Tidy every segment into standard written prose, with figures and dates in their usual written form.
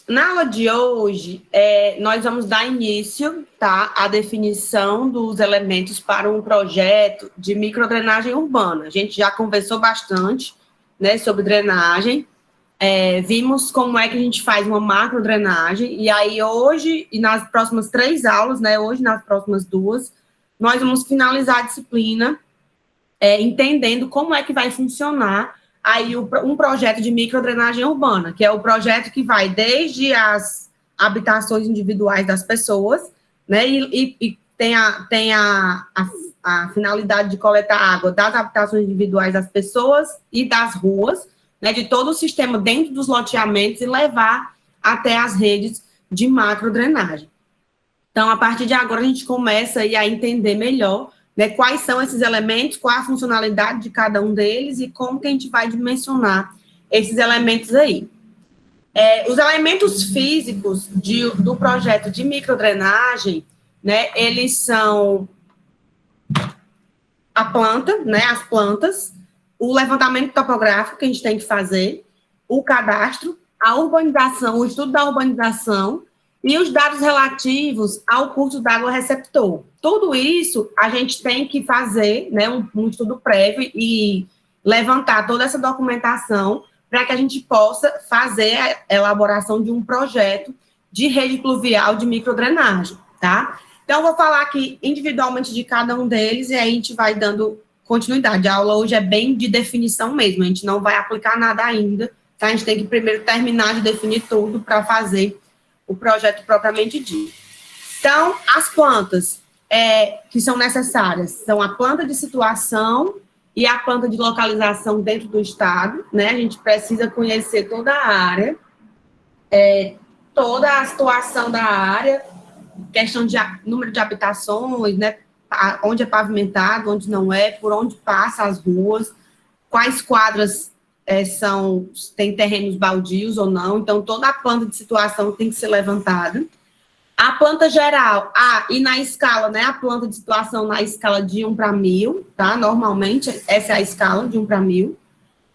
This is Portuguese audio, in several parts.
Na aula de hoje, nós vamos dar início, tá, à definição dos elementos para um projeto de microdrenagem urbana. A gente já conversou bastante, né, sobre drenagem, vimos como é que a gente faz uma macrodrenagem, e aí hoje, e nas próximas 3 aulas, né, hoje nas próximas 2, nós vamos finalizar a disciplina entendendo como é que vai funcionar aí um projeto de microdrenagem urbana, que é o projeto que vai desde as habitações individuais das pessoas, né, e tem a finalidade de coletar água das habitações individuais das pessoas e das ruas, né, de todo o sistema dentro dos loteamentos e levar até as redes de macrodrenagem. Então, a partir de agora, a gente começa aí a entender melhor, né, quais são esses elementos, qual a funcionalidade de cada um deles e como que a gente vai dimensionar esses elementos aí. Os elementos físicos do projeto de microdrenagem, né, eles são a planta, né, as plantas, o levantamento topográfico que a gente tem que fazer, o cadastro, a urbanização, o estudo da urbanização, e os dados relativos ao curso d'água receptor. Tudo isso a gente tem que fazer, né, um estudo prévio e levantar toda essa documentação para que a gente possa fazer a elaboração de um projeto de rede pluvial de microdrenagem, tá? Então, eu vou falar aqui individualmente de cada um deles e aí a gente vai dando continuidade. A aula hoje é bem de definição mesmo, a gente não vai aplicar nada ainda, tá? A gente tem que primeiro terminar de definir tudo para fazer o projeto propriamente dito. Então, as plantas que são necessárias são a planta de situação e a planta de localização dentro do estado, né? A gente precisa conhecer toda a área, toda a situação da área, questão de número de habitações, né? Onde é pavimentado, onde não é, por onde passa as ruas, quais quadras tem terrenos baldios ou não, então toda a planta de situação tem que ser levantada. A planta geral, e na escala, né, a planta de situação na escala de 1 para 1000, tá? Normalmente, essa é a escala de 1 para 1000.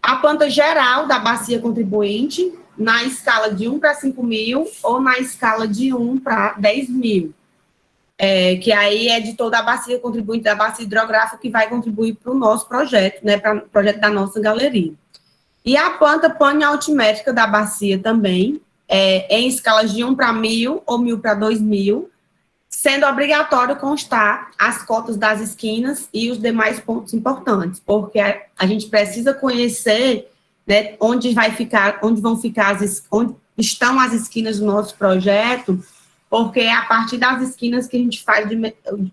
A planta geral da bacia contribuinte, na escala de 1 para 5.000 ou na escala de 1 para 10.000. Que aí é de toda a bacia contribuinte, da bacia hidrográfica, que vai contribuir para o nosso projeto, né, para o projeto da nossa galeria. E a planta planialtimétrica da bacia também, em escalas de 1 para 1000 ou 1000 para 2000, sendo obrigatório constar as cotas das esquinas e os demais pontos importantes, porque a gente precisa conhecer, né, onde estão as esquinas do nosso projeto, porque é a partir das esquinas que a gente faz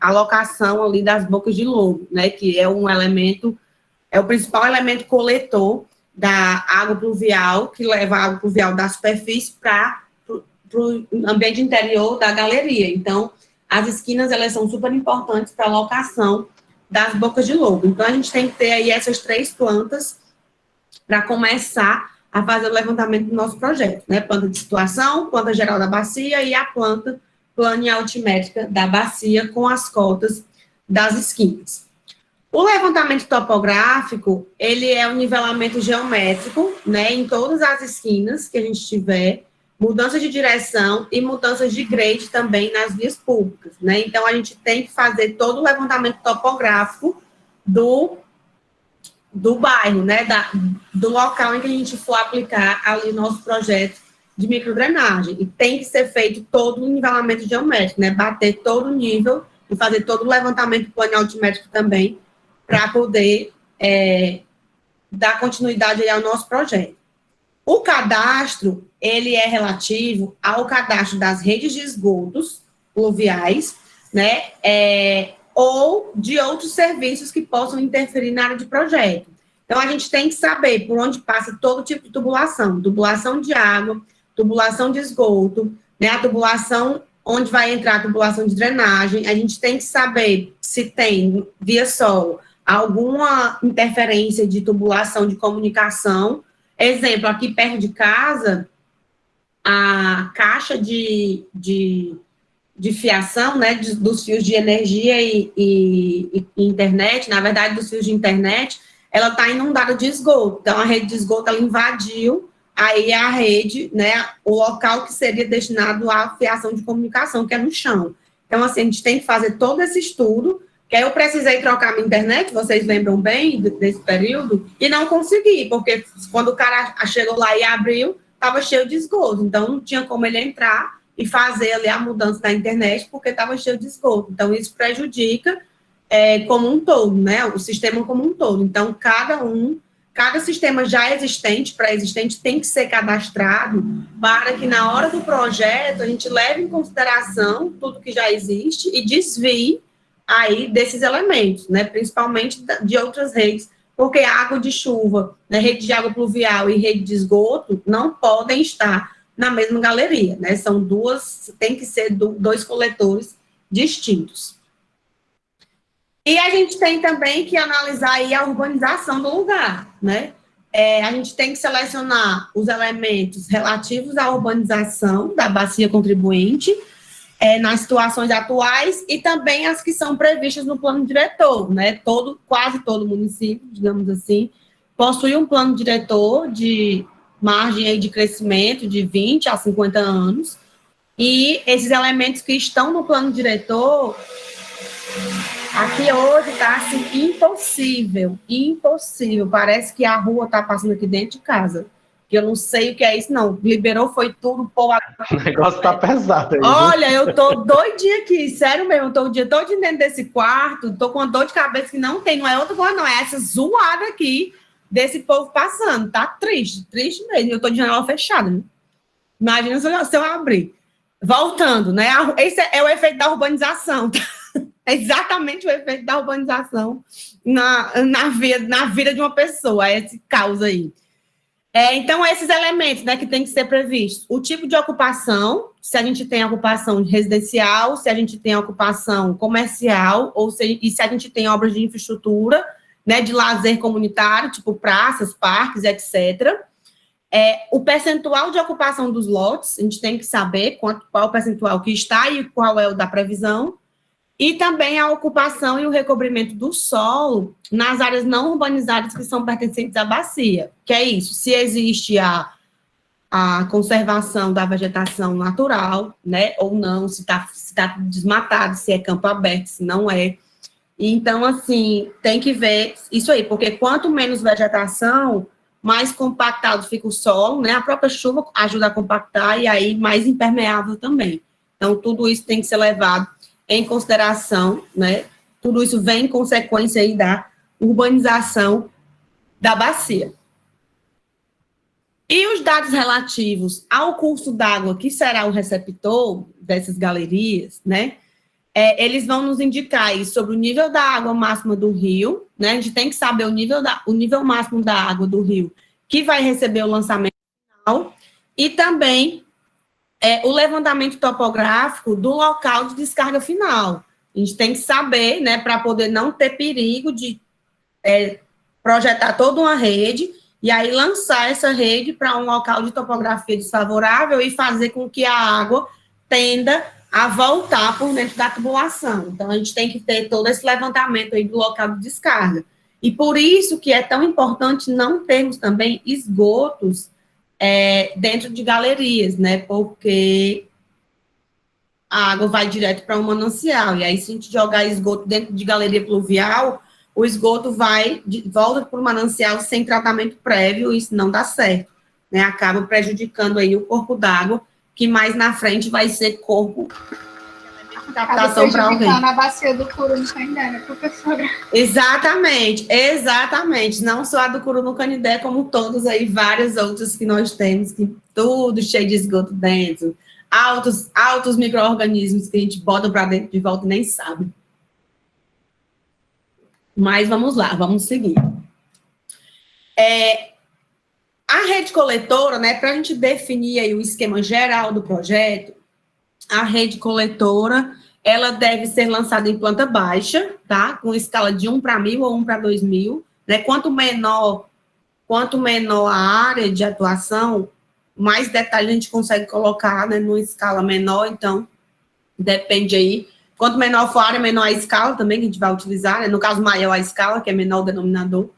a alocação ali das bocas de lobo, né, que é um elemento, é o principal elemento coletor da água pluvial, que leva a água pluvial da superfície para o ambiente interior da galeria. Então, as esquinas, elas são super importantes para a alocação das bocas de lobo. Então, a gente tem que ter aí essas 3 plantas para começar a fazer o levantamento do nosso projeto, né? Planta de situação, planta geral da bacia e a planta planialtimétrica da bacia com as cotas das esquinas. O levantamento topográfico, ele é um nivelamento geométrico, né, em todas as esquinas que a gente tiver, mudança de direção e mudanças de grade também nas vias públicas, né? Então, a gente tem que fazer todo o levantamento topográfico do bairro, né, do local em que a gente for aplicar ali o nosso projeto de microdrenagem. E tem que ser feito todo o nivelamento geométrico, né, bater todo o nível e fazer todo o levantamento planialtimétrico também, para poder dar continuidade aí ao nosso projeto. O cadastro, ele é relativo ao cadastro das redes de esgotos pluviais, né, ou de outros serviços que possam interferir na área de projeto. Então, a gente tem que saber por onde passa todo tipo de tubulação de água, tubulação de esgoto, né, a tubulação onde vai entrar a tubulação de drenagem. A gente tem que saber se tem, via solo, alguma interferência de tubulação de comunicação. Exemplo, aqui perto de casa, a caixa de fiação, né, dos fios de energia e internet, na verdade, dos fios de internet, ela está inundada de esgoto. Então, a rede de esgoto, ela invadiu aí a rede, né, o local que seria destinado à fiação de comunicação, que é no chão. Então, assim, a gente tem que fazer todo esse estudo, que aí eu precisei trocar minha internet, vocês lembram bem desse período, e não consegui, porque quando o cara chegou lá e abriu, estava cheio de esgoto, então não tinha como ele entrar e fazer ali a mudança da internet, porque estava cheio de esgoto. Então, isso prejudica como um todo, né, o sistema como um todo. Então, cada sistema já existente, pré-existente, tem que ser cadastrado para que na hora do projeto a gente leve em consideração tudo que já existe e desvie aí desses elementos, né, principalmente de outras redes, porque água de chuva, né, rede de água pluvial e rede de esgoto não podem estar na mesma galeria, né, são tem que ser dois coletores distintos. E a gente tem também que analisar aí a urbanização do lugar, né? A gente tem que selecionar os elementos relativos à urbanização da bacia contribuinte, nas situações atuais, e também as que são previstas no plano diretor, né? Quase todo município, digamos assim, possui um plano diretor de margem aí de crescimento de 20 a 50 anos, e esses elementos que estão no plano diretor, aqui hoje está assim, impossível. Parece que a rua está passando aqui dentro de casa. Que eu não sei o que é isso, não. Liberou, foi tudo, pô. O negócio tá pesado aí. Olha, eu tô doidinha aqui, sério mesmo. Eu tô o dia todo dentro desse quarto, tô com uma dor de cabeça que não tem, não é outra coisa, não. É essa zoada aqui desse povo passando. Tá triste mesmo. Eu tô de janela fechada, né? Imagina se eu abrir. Voltando, né? Esse é o efeito da urbanização, tá? É exatamente o efeito da urbanização na vida de uma pessoa, esse caos aí. Então, esses elementos, né, que tem que ser previstos. O tipo de ocupação, se a gente tem ocupação residencial, se a gente tem ocupação comercial, e se a gente tem obras de infraestrutura, né, de lazer comunitário, tipo praças, parques, etc. O percentual de ocupação dos lotes, a gente tem que saber qual é o percentual que está e qual é o da previsão. E também a ocupação e o recobrimento do solo nas áreas não urbanizadas que são pertencentes à bacia, que é isso, se existe a conservação da vegetação natural, né, ou não, se tá desmatado, se é campo aberto, se não é. Então, assim, tem que ver isso aí, porque quanto menos vegetação, mais compactado fica o solo, né, a própria chuva ajuda a compactar e aí mais impermeável também. Então, tudo isso tem que ser levado em consideração, né? Tudo isso vem em consequência aí da urbanização da bacia. E os dados relativos ao curso d'água, que será o receptor dessas galerias, né? Eles vão nos indicar aí sobre o nível da água máxima do rio, né? A gente tem que saber o nível máximo da água do rio que vai receber o lançamento final, e também o levantamento topográfico do local de descarga final. A gente tem que saber, né, para poder não ter perigo de projetar toda uma rede e aí lançar essa rede para um local de topografia desfavorável e fazer com que a água tenda a voltar por dentro da tubulação. Então, a gente tem que ter todo esse levantamento aí do local de descarga. E por isso que é tão importante não termos também esgotos dentro de galerias, né? Porque a água vai direto para um manancial. E aí, se a gente jogar esgoto dentro de galeria pluvial, o esgoto volta para o manancial sem tratamento prévio, e isso não dá certo, né? Acaba prejudicando aí o corpo d'água, que mais na frente vai ser corpo de captação para alguém. Na bacia do Curu no Canindé, né, professora? Exatamente. Não só a do Curu no Canindé, como todos aí, vários outros que nós temos, que tudo cheio de esgoto dentro. Altos micro-organismos que a gente bota para dentro de volta e nem sabe. Mas vamos lá, vamos seguir. A rede coletora, né, para a gente definir aí o esquema geral do projeto, a rede coletora, ela deve ser lançada em planta baixa, tá? Com escala de 1 para 1.000 ou 1 para 2.000, né? Quanto menor a área de atuação, mais detalhe a gente consegue colocar, né, numa escala menor, então depende aí. Quanto menor for a área, menor a escala também que a gente vai utilizar, né? No caso, maior a escala, que é menor o denominador.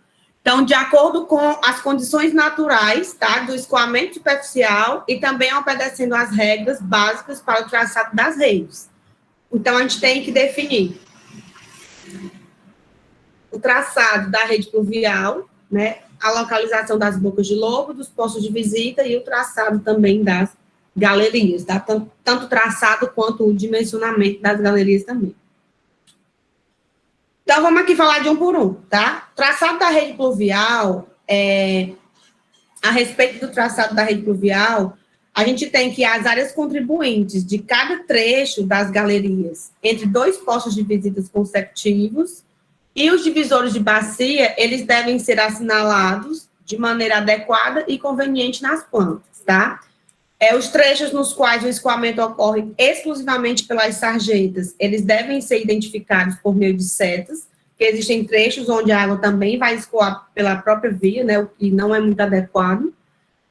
Então, de acordo com as condições naturais, tá, do escoamento superficial e também obedecendo às regras básicas para o traçado das redes. Então, a gente tem que definir o traçado da rede pluvial, né, a localização das bocas de lobo, dos postos de visita e o traçado também das galerias, tá? Tanto o traçado quanto o dimensionamento das galerias também. Então, vamos aqui falar de um por um, tá? Traçado da rede pluvial, a respeito do traçado da rede pluvial, a gente tem que as áreas contribuintes de cada trecho das galerias entre dois postos de visitas consecutivos e os divisores de bacia, eles devem ser assinalados de maneira adequada e conveniente nas plantas, tá? Os trechos nos quais o escoamento ocorre exclusivamente pelas sarjetas, eles devem ser identificados por meio de setas, porque existem trechos onde a água também vai escoar pela própria via, né, o que não é muito adequado.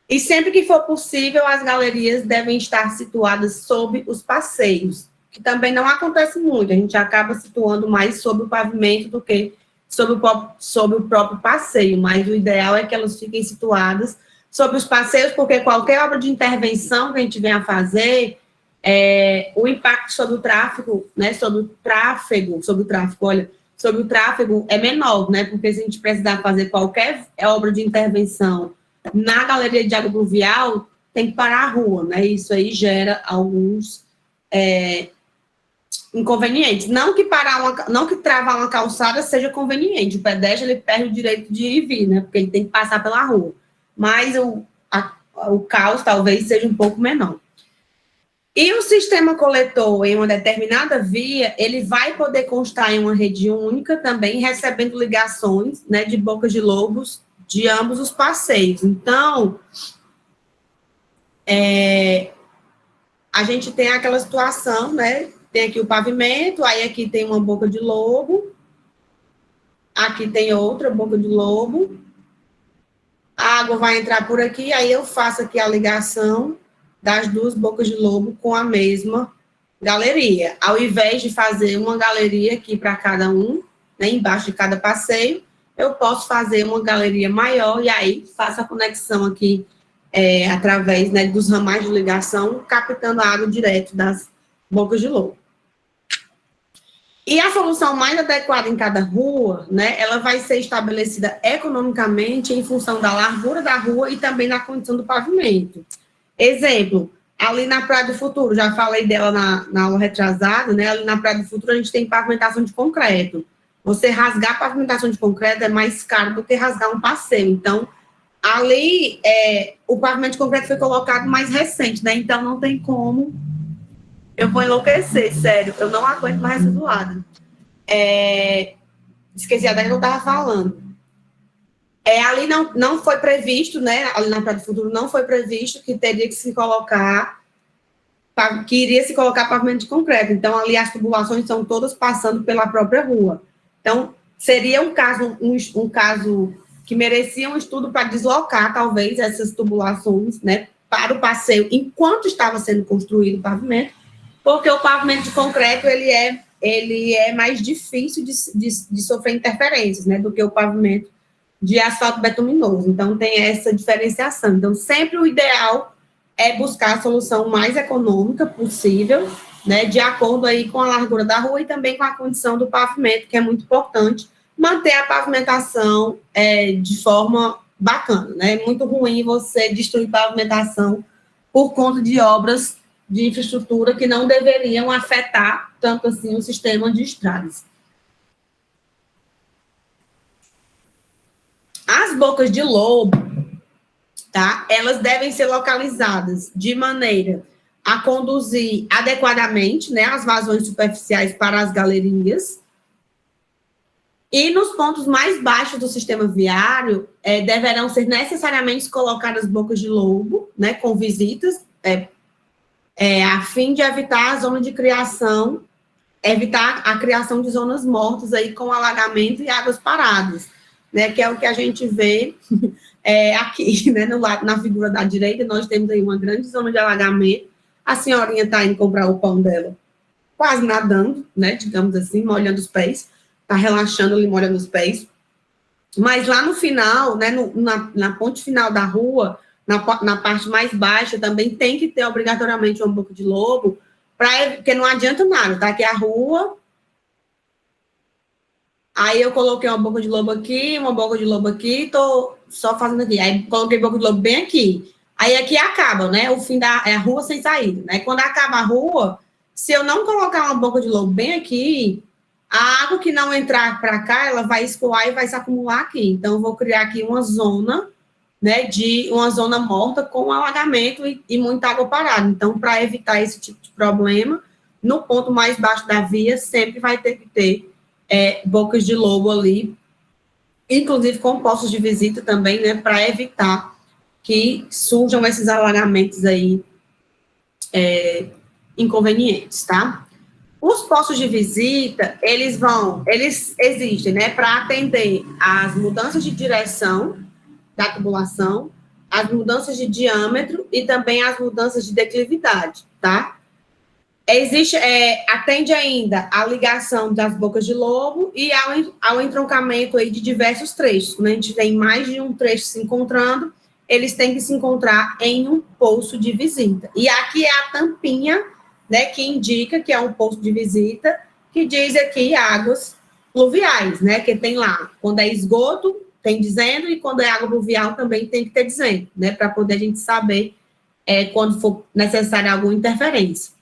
E sempre que for possível, as galerias devem estar situadas sob os passeios, que também não acontece muito, a gente acaba situando mais sobre o pavimento do que sobre o próprio passeio, mas o ideal é que elas fiquem situadas sobre os passeios, porque qualquer obra de intervenção que a gente venha a fazer, o impacto sobre o tráfego, né, sobre o tráfego é menor, né, porque se a gente precisar fazer qualquer obra de intervenção na galeria de água pluvial, tem que parar a rua, né, isso aí gera alguns inconvenientes. Não que travar uma calçada seja conveniente, o pedestre ele perde o direito de ir e vir, né, porque ele tem que passar pela rua. Mas o caos talvez seja um pouco menor. E o sistema coletor em uma determinada via, ele vai poder constar em uma rede única também, recebendo ligações, né, de bocas de lobos de ambos os passeios. Então, a gente tem aquela situação, né, tem aqui o pavimento, aí aqui tem uma boca de lobo, aqui tem outra boca de lobo, a água vai entrar por aqui, aí eu faço aqui a ligação das duas bocas de lobo com a mesma galeria. Ao invés de fazer uma galeria aqui para cada um, né, embaixo de cada passeio, eu posso fazer uma galeria maior e aí faço a conexão aqui através, né, dos ramais de ligação, captando a água direto das bocas de lobo. E a solução mais adequada em cada rua, né, ela vai ser estabelecida economicamente em função da largura da rua e também da condição do pavimento. Exemplo, ali na Praia do Futuro, já falei dela na aula retrasada, né, ali na Praia do Futuro a gente tem pavimentação de concreto. Você rasgar a pavimentação de concreto é mais caro do que rasgar um passeio. Então, ali, o pavimento de concreto foi colocado mais recente, né, então não tem como. Eu vou enlouquecer, sério. Eu não aguento mais essa zoada. Esqueci até que eu estava falando. Ali não foi previsto, né? Ali na Praia do Futuro não foi previsto que teria que se colocar, que iria se colocar pavimento de concreto. Então, ali as tubulações são todas passando pela própria rua. Então, seria um caso que merecia um estudo para deslocar, talvez, essas tubulações, né? Para o passeio, enquanto estava sendo construído o pavimento, porque o pavimento de concreto, ele é mais difícil de sofrer interferências, né, do que o pavimento de asfalto betuminoso. Então, tem essa diferenciação. Então, sempre o ideal é buscar a solução mais econômica possível, né, de acordo aí com a largura da rua e também com a condição do pavimento, que é muito importante, manter a pavimentação de forma bacana, né, é muito ruim você destruir pavimentação por conta de obras de infraestrutura que não deveriam afetar tanto assim o sistema de estradas. As bocas de lobo, tá? Elas devem ser localizadas de maneira a conduzir adequadamente, né, as vazões superficiais para as galerias. E nos pontos mais baixos do sistema viário, deverão ser necessariamente colocadas bocas de lobo, né, com visitas, a fim de evitar a zona de criação, evitar a criação de zonas mortas aí com alagamento e águas paradas, né, que é o que a gente vê aqui, né, na figura da direita, nós temos aí uma grande zona de alagamento, a senhorinha está indo comprar o pão dela, quase nadando, né, digamos assim, molhando os pés, está relaxando ali, molhando os pés, Mas lá no final, né, na ponte final da rua, na parte mais baixa, também tem que ter obrigatoriamente uma boca de lobo, porque não adianta nada, tá? Aqui é a rua, aí eu coloquei uma boca de lobo aqui, uma boca de lobo aqui, tô só fazendo aqui. Aí coloquei boca de lobo bem aqui. Aí aqui acaba, né? O fim é a rua sem saída, né? Quando acaba a rua, se eu não colocar uma boca de lobo bem aqui, a água que não entrar para cá, ela vai escoar e vai se acumular aqui. Então, eu vou criar aqui uma zona, né? Uma zona morta com alagamento e muita água parada. Então, para evitar esse tipo de problema, no ponto mais baixo da via, sempre vai ter que ter bocas de lobo ali, inclusive com postos de visita também, né, para evitar que surjam esses alagamentos aí inconvenientes, tá? Os postos de visita, eles existem, né, para atender às mudanças de direção da tubulação, as mudanças de diâmetro e também as mudanças de declividade, tá? Atende ainda a ligação das bocas de lobo e ao entroncamento aí de diversos trechos. Quando a gente tem mais de um trecho se encontrando, eles têm que se encontrar em um posto de visita. E aqui é a tampinha, né, que indica que é um posto de visita, que diz aqui águas pluviais, né, que tem lá. Quando é esgoto, tem dizendo, e quando é água pluvial também tem que ter dizendo, né, para poder a gente saber quando for necessária alguma interferência.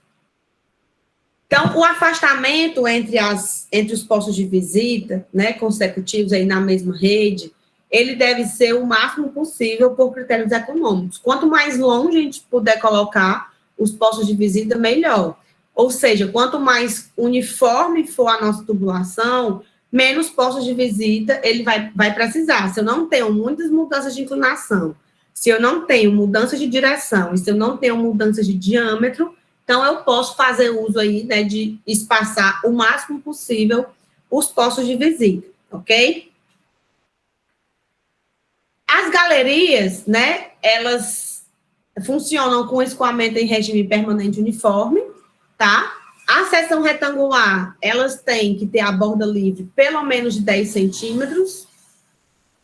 Então, o afastamento entre os postos de visita, né, consecutivos aí na mesma rede, ele deve ser o máximo possível por critérios econômicos. Quanto mais longe a gente puder colocar os postos de visita, melhor. Ou seja, quanto mais uniforme for a nossa tubulação, menos postos de visita ele vai precisar. Se eu não tenho muitas mudanças de inclinação, se eu não tenho mudança de direção, e se eu não tenho mudança de diâmetro, então eu posso fazer uso aí, né, de espaçar o máximo possível os postos de visita, ok? As galerias, né, elas funcionam com escoamento em regime permanente uniforme, tá? A seção retangular, elas têm que ter a borda livre pelo menos de 10 centímetros,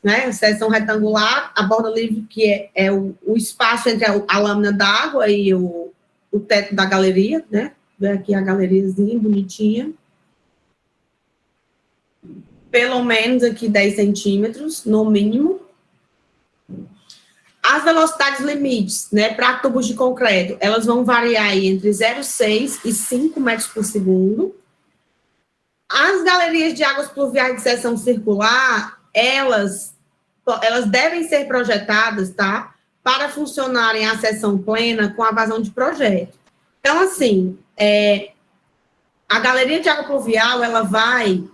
né? A seção retangular, a borda livre que é o espaço entre a lâmina d'água e o teto da galeria, né? Vê aqui a galeriazinha bonitinha. Pelo menos aqui 10 centímetros, no mínimo. As velocidades limites, né, para tubos de concreto, elas vão variar aí entre 0,6 e 5 metros por segundo. As galerias de águas pluviais de seção circular, elas devem ser projetadas, tá, para funcionarem a seção plena com a vazão de projeto. Então, assim, a galeria de água pluvial, ela vai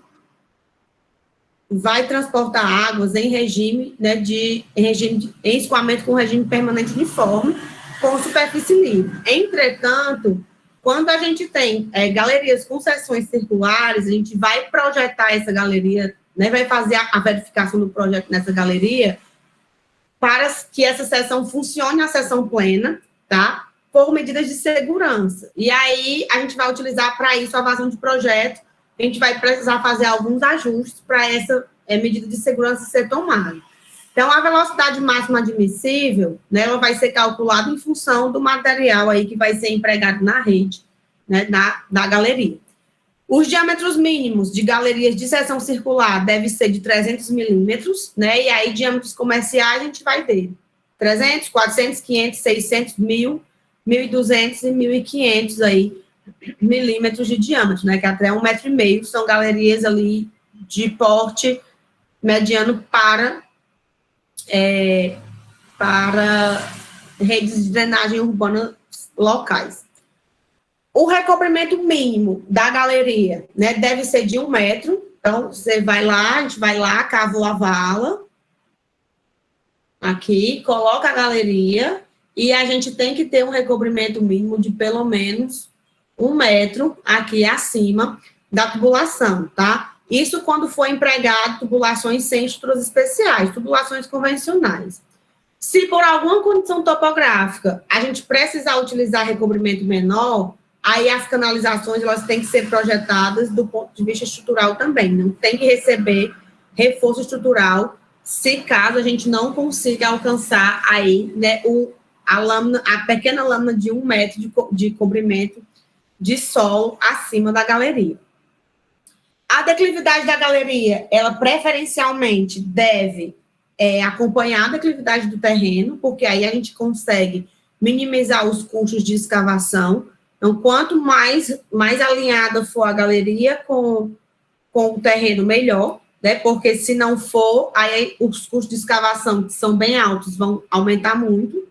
transportar águas em regime, né, em escoamento com regime permanente uniforme, com superfície livre. Entretanto, quando a gente tem galerias com seções circulares, a gente vai projetar essa galeria, né, vai fazer a verificação do projeto nessa galeria, para que essa seção funcione a seção plena, tá? Por medidas de segurança. E aí, a gente vai utilizar para isso a vazão de projeto. A gente vai precisar fazer alguns ajustes para essa medida de segurança ser tomada. Então, a velocidade máxima admissível, né, ela vai ser calculada em função do material aí que vai ser empregado na rede, né, da galeria. Os diâmetros mínimos de galerias de seção circular devem ser de 300 milímetros, né, e aí diâmetros comerciais a gente vai ter 300, 400, 500, 600, 1.000, 1.200 e 1.500 aí, milímetros de diâmetro, né, que até 1,5 metro, são galerias ali de porte mediano para redes de drenagem urbana locais. O recobrimento mínimo da galeria, né, deve ser de 1 metro. Então, você vai lá, a gente vai lá, cava a vala, aqui, coloca a galeria, e a gente tem que ter um recobrimento mínimo de pelo menos 1 metro aqui acima da tubulação, tá? Isso quando for empregado tubulações sem estruturas especiais, tubulações convencionais. Se por alguma condição topográfica a gente precisar utilizar recobrimento menor, aí as canalizações elas têm que ser projetadas do ponto de vista estrutural também, não tem que receber reforço estrutural se caso a gente não consiga alcançar aí, né, a pequena lâmina de 1 metro de comprimento de solo acima da galeria. A declividade da galeria, ela preferencialmente deve acompanhar a declividade do terreno, porque aí a gente consegue minimizar os custos de escavação. Então, quanto mais alinhada for a galeria com o terreno, melhor, né? Porque se não for, aí os custos de escavação, que são bem altos, vão aumentar muito.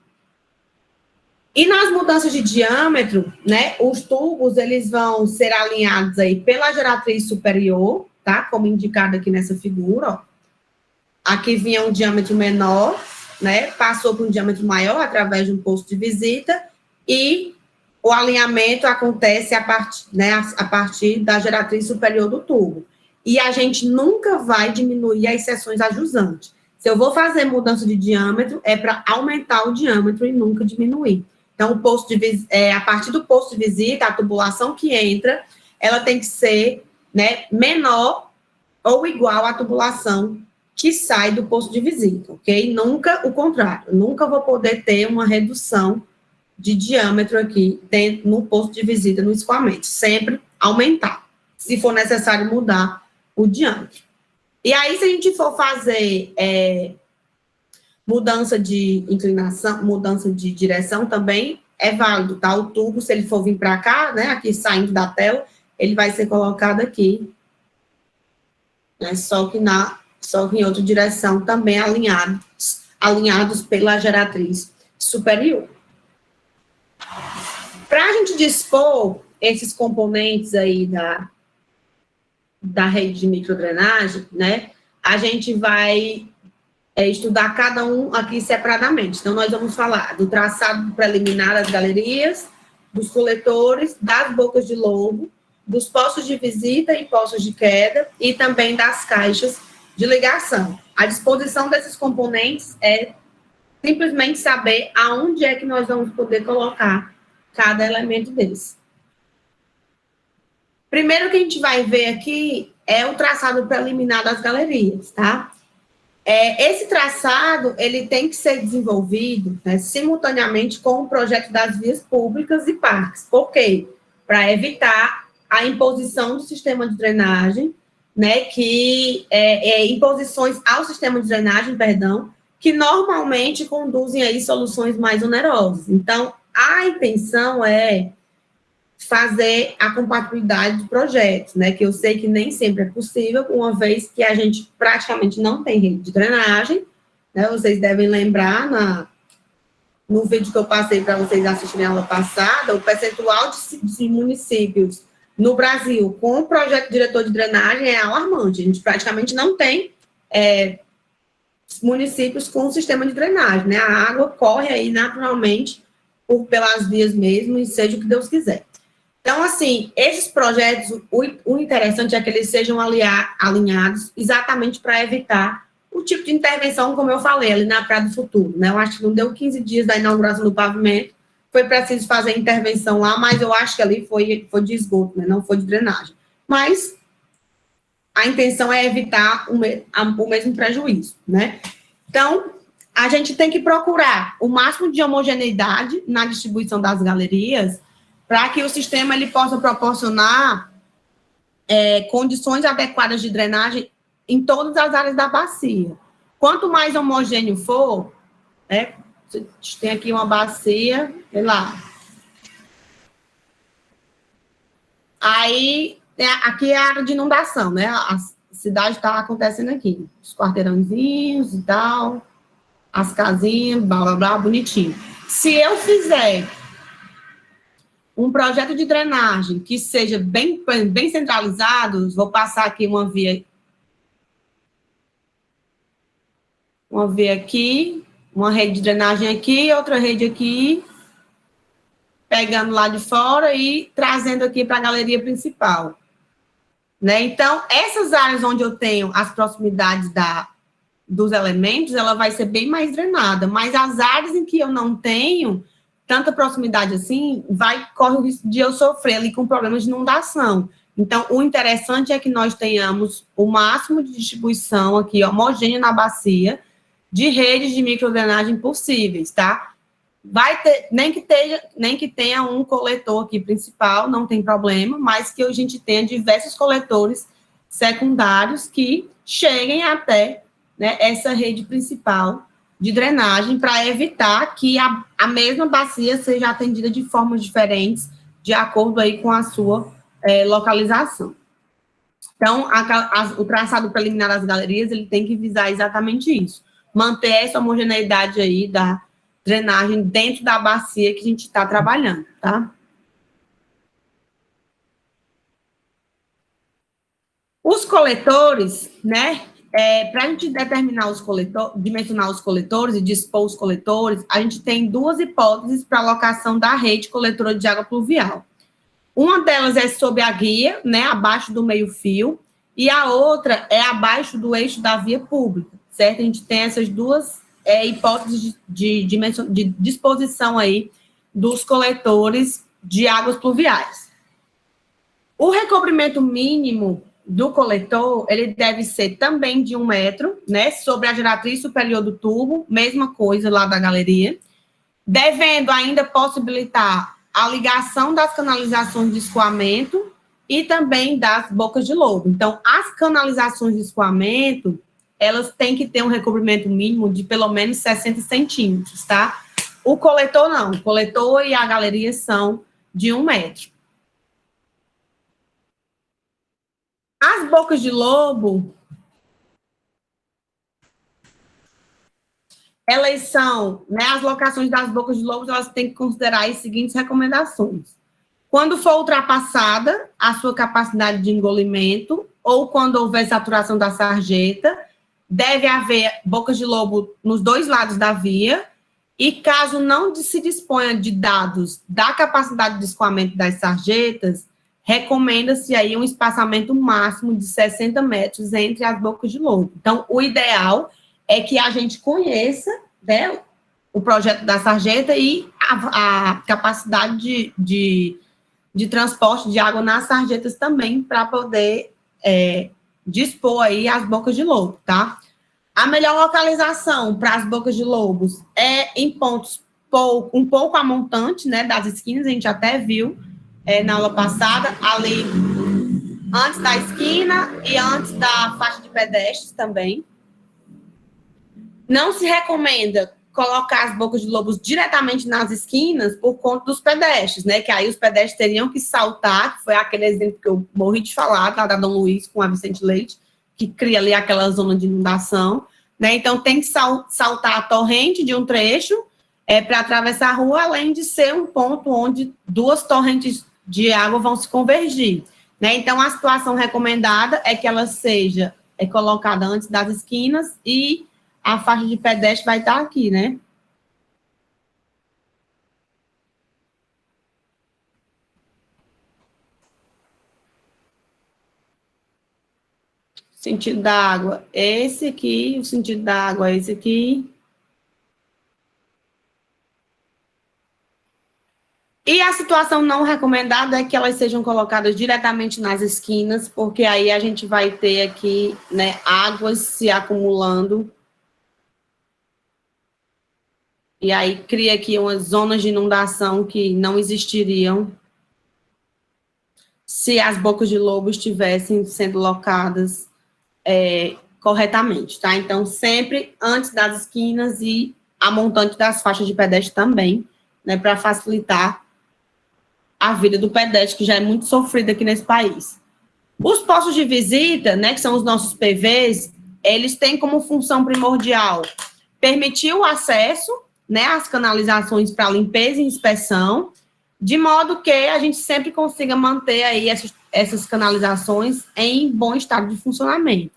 E nas mudanças de diâmetro, né, os tubos, eles vão ser alinhados aí pela geratriz superior, tá? Como indicado aqui nessa figura, ó. Aqui vinha um diâmetro menor, né? Passou para um diâmetro maior através de um posto de visita e o alinhamento acontece a partir da geratriz superior do tubo. E a gente nunca vai diminuir as seções ajusantes. Se eu vou fazer mudança de diâmetro, é para aumentar o diâmetro e nunca diminuir. Então, a partir do posto de visita, a tubulação que entra, ela tem que ser, né, menor ou igual à tubulação que sai do posto de visita, ok? Nunca o contrário. Nunca vou poder ter uma redução de diâmetro aqui dentro, no posto de visita, no escoamento. Sempre aumentar, se for necessário mudar o diâmetro. E aí, se a gente for fazer mudança de inclinação, mudança de direção também é válido, tá? O tubo, se ele for vir para cá, né, aqui saindo da tela, ele vai ser colocado aqui, né, só que em outra direção também alinhados pela geratriz superior. Para a gente dispor esses componentes aí da rede de microdrenagem, né, a gente vai estudar cada um aqui separadamente. Então, nós vamos falar do traçado preliminar das galerias, dos coletores, das bocas de lobo, dos postos de visita e postos de queda, e também das caixas de ligação. A disposição desses componentes é simplesmente saber aonde é que nós vamos poder colocar cada elemento desse. Primeiro que a gente vai ver aqui é o traçado preliminar das galerias, tá? Esse traçado, ele tem que ser desenvolvido, né, simultaneamente com o projeto das vias públicas e parques. Por quê? Para evitar a imposição do sistema de drenagem, né, imposições ao sistema de drenagem, perdão, que normalmente conduzem aí soluções mais onerosas. Então, a intenção é fazer a compatibilidade de projetos, né, que eu sei que nem sempre é possível, uma vez que a gente praticamente não tem rede de drenagem, né, vocês devem lembrar no vídeo que eu passei para vocês assistirem a aula passada, o percentual de municípios no Brasil com o projeto diretor de drenagem é alarmante, a gente praticamente não tem municípios com o sistema de drenagem, né, a água corre aí naturalmente pelas vias mesmo, e seja o que Deus quiser. Então, assim, esses projetos, o interessante é que eles sejam alinhados exatamente para evitar o tipo de intervenção, como eu falei, ali na Praia do Futuro, né? Eu acho que não deu 15 dias da inauguração do pavimento, foi preciso fazer intervenção lá, mas eu acho que ali foi de esgoto, né? Não foi de drenagem. Mas a intenção é evitar o mesmo prejuízo, né? Então, a gente tem que procurar o máximo de homogeneidade na distribuição das galerias, para que o sistema ele possa proporcionar condições adequadas de drenagem em todas as áreas da bacia. Quanto mais homogêneo for, né, tem aqui uma bacia, sei lá. Aí, aqui é a área de inundação, né? A cidade está acontecendo aqui. Os quarteirãozinhos e tal, as casinhas, blá, blá, blá, bonitinho. Se eu fizer um projeto de drenagem que seja bem centralizado, vou passar aqui uma via aqui, uma rede de drenagem aqui, outra rede aqui, pegando lá de fora e trazendo aqui para a galeria principal, né? Então, essas áreas onde eu tenho as proximidades dos elementos, ela vai ser bem mais drenada, mas as áreas em que eu não tenho tanta proximidade assim, corre o risco de eu sofrer ali com problemas de inundação. Então, o interessante é que nós tenhamos o máximo de distribuição aqui homogênea na bacia de redes de microdrenagem possíveis, tá? Vai ter, nem que tenha um coletor aqui principal, não tem problema, mas que a gente tenha diversos coletores secundários que cheguem até, né, essa rede principal de drenagem para evitar que a mesma bacia seja atendida de formas diferentes, de acordo aí com a sua localização. Então, o traçado preliminar das galerias, ele tem que visar exatamente isso, manter essa homogeneidade aí da drenagem dentro da bacia que a gente está trabalhando, tá? Os coletores, né, para a gente determinar os coletores, dimensionar os coletores e dispor os coletores, a gente tem duas hipóteses para a alocação da rede coletora de água pluvial. Uma delas é sob a guia, né, abaixo do meio-fio, e a outra é abaixo do eixo da via pública, certo? A gente tem essas duas hipóteses de disposição aí dos coletores de águas pluviais. O recobrimento mínimo do coletor, ele deve ser também de 1 metro, né, sobre a geratriz superior do tubo, mesma coisa lá da galeria, devendo ainda possibilitar a ligação das canalizações de escoamento e também das bocas de lobo. Então, as canalizações de escoamento, elas têm que ter um recobrimento mínimo de pelo menos 60 centímetros, tá? O coletor não, o coletor e a galeria são de 1 metro. As bocas de lobo, elas são, né, as locações das bocas de lobo, elas têm que considerar as seguintes recomendações. Quando for ultrapassada a sua capacidade de engolimento, ou quando houver saturação da sarjeta, deve haver bocas de lobo nos 2 lados da via, e caso não se disponha de dados da capacidade de escoamento das sarjetas, recomenda-se aí um espaçamento máximo de 60 metros entre as bocas de lobo. Então, o ideal é que a gente conheça, né, o projeto da sarjeta e a capacidade de transporte de água nas sarjetas também, para poder dispor aí as bocas de lobo, tá? A melhor localização para as bocas de lobos é em pontos um pouco a montante, né, das esquinas, a gente até viu na aula passada, ali antes da esquina e antes da faixa de pedestres também. Não se recomenda colocar as bocas de lobos diretamente nas esquinas por conta dos pedestres, né? Que aí os pedestres teriam que saltar, que foi aquele exemplo que eu morri de falar, tá, da Dom Luiz com a Vicente Leite, que cria ali aquela zona de inundação, né? Então, tem que saltar a torrente de um trecho para atravessar a rua, além de ser um ponto onde 2 torrentes de água vão se convergir, né? Então, a situação recomendada é que ela seja colocada antes das esquinas e a faixa de pedestre vai estar aqui, né? O sentido da água é esse aqui, o sentido da água é esse aqui. E a situação não recomendada é que elas sejam colocadas diretamente nas esquinas, porque aí a gente vai ter aqui, né, águas se acumulando. E aí cria aqui umas zonas de inundação que não existiriam se as bocas de lobo estivessem sendo locadas corretamente, tá? Então, sempre antes das esquinas e a montante das faixas de pedestre também, né, para facilitar a vida do pedestre, que já é muito sofrida aqui nesse país. Os postos de visita, né, que são os nossos PVs, eles têm como função primordial permitir o acesso, né, às canalizações para limpeza e inspeção, de modo que a gente sempre consiga manter aí essas canalizações em bom estado de funcionamento.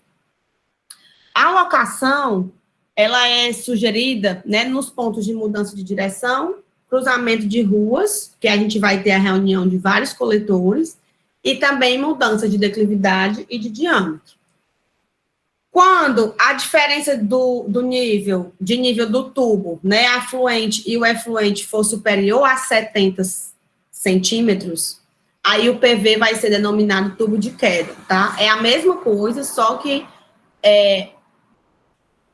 A alocação, ela é sugerida, né, nos pontos de mudança de direção, cruzamento de ruas, que a gente vai ter a reunião de vários coletores, e também mudança de declividade e de diâmetro. Quando a diferença do nível do tubo, né, afluente e o efluente for superior a 70 centímetros, aí o PV vai ser denominado tubo de queda, tá? É a mesma coisa, só que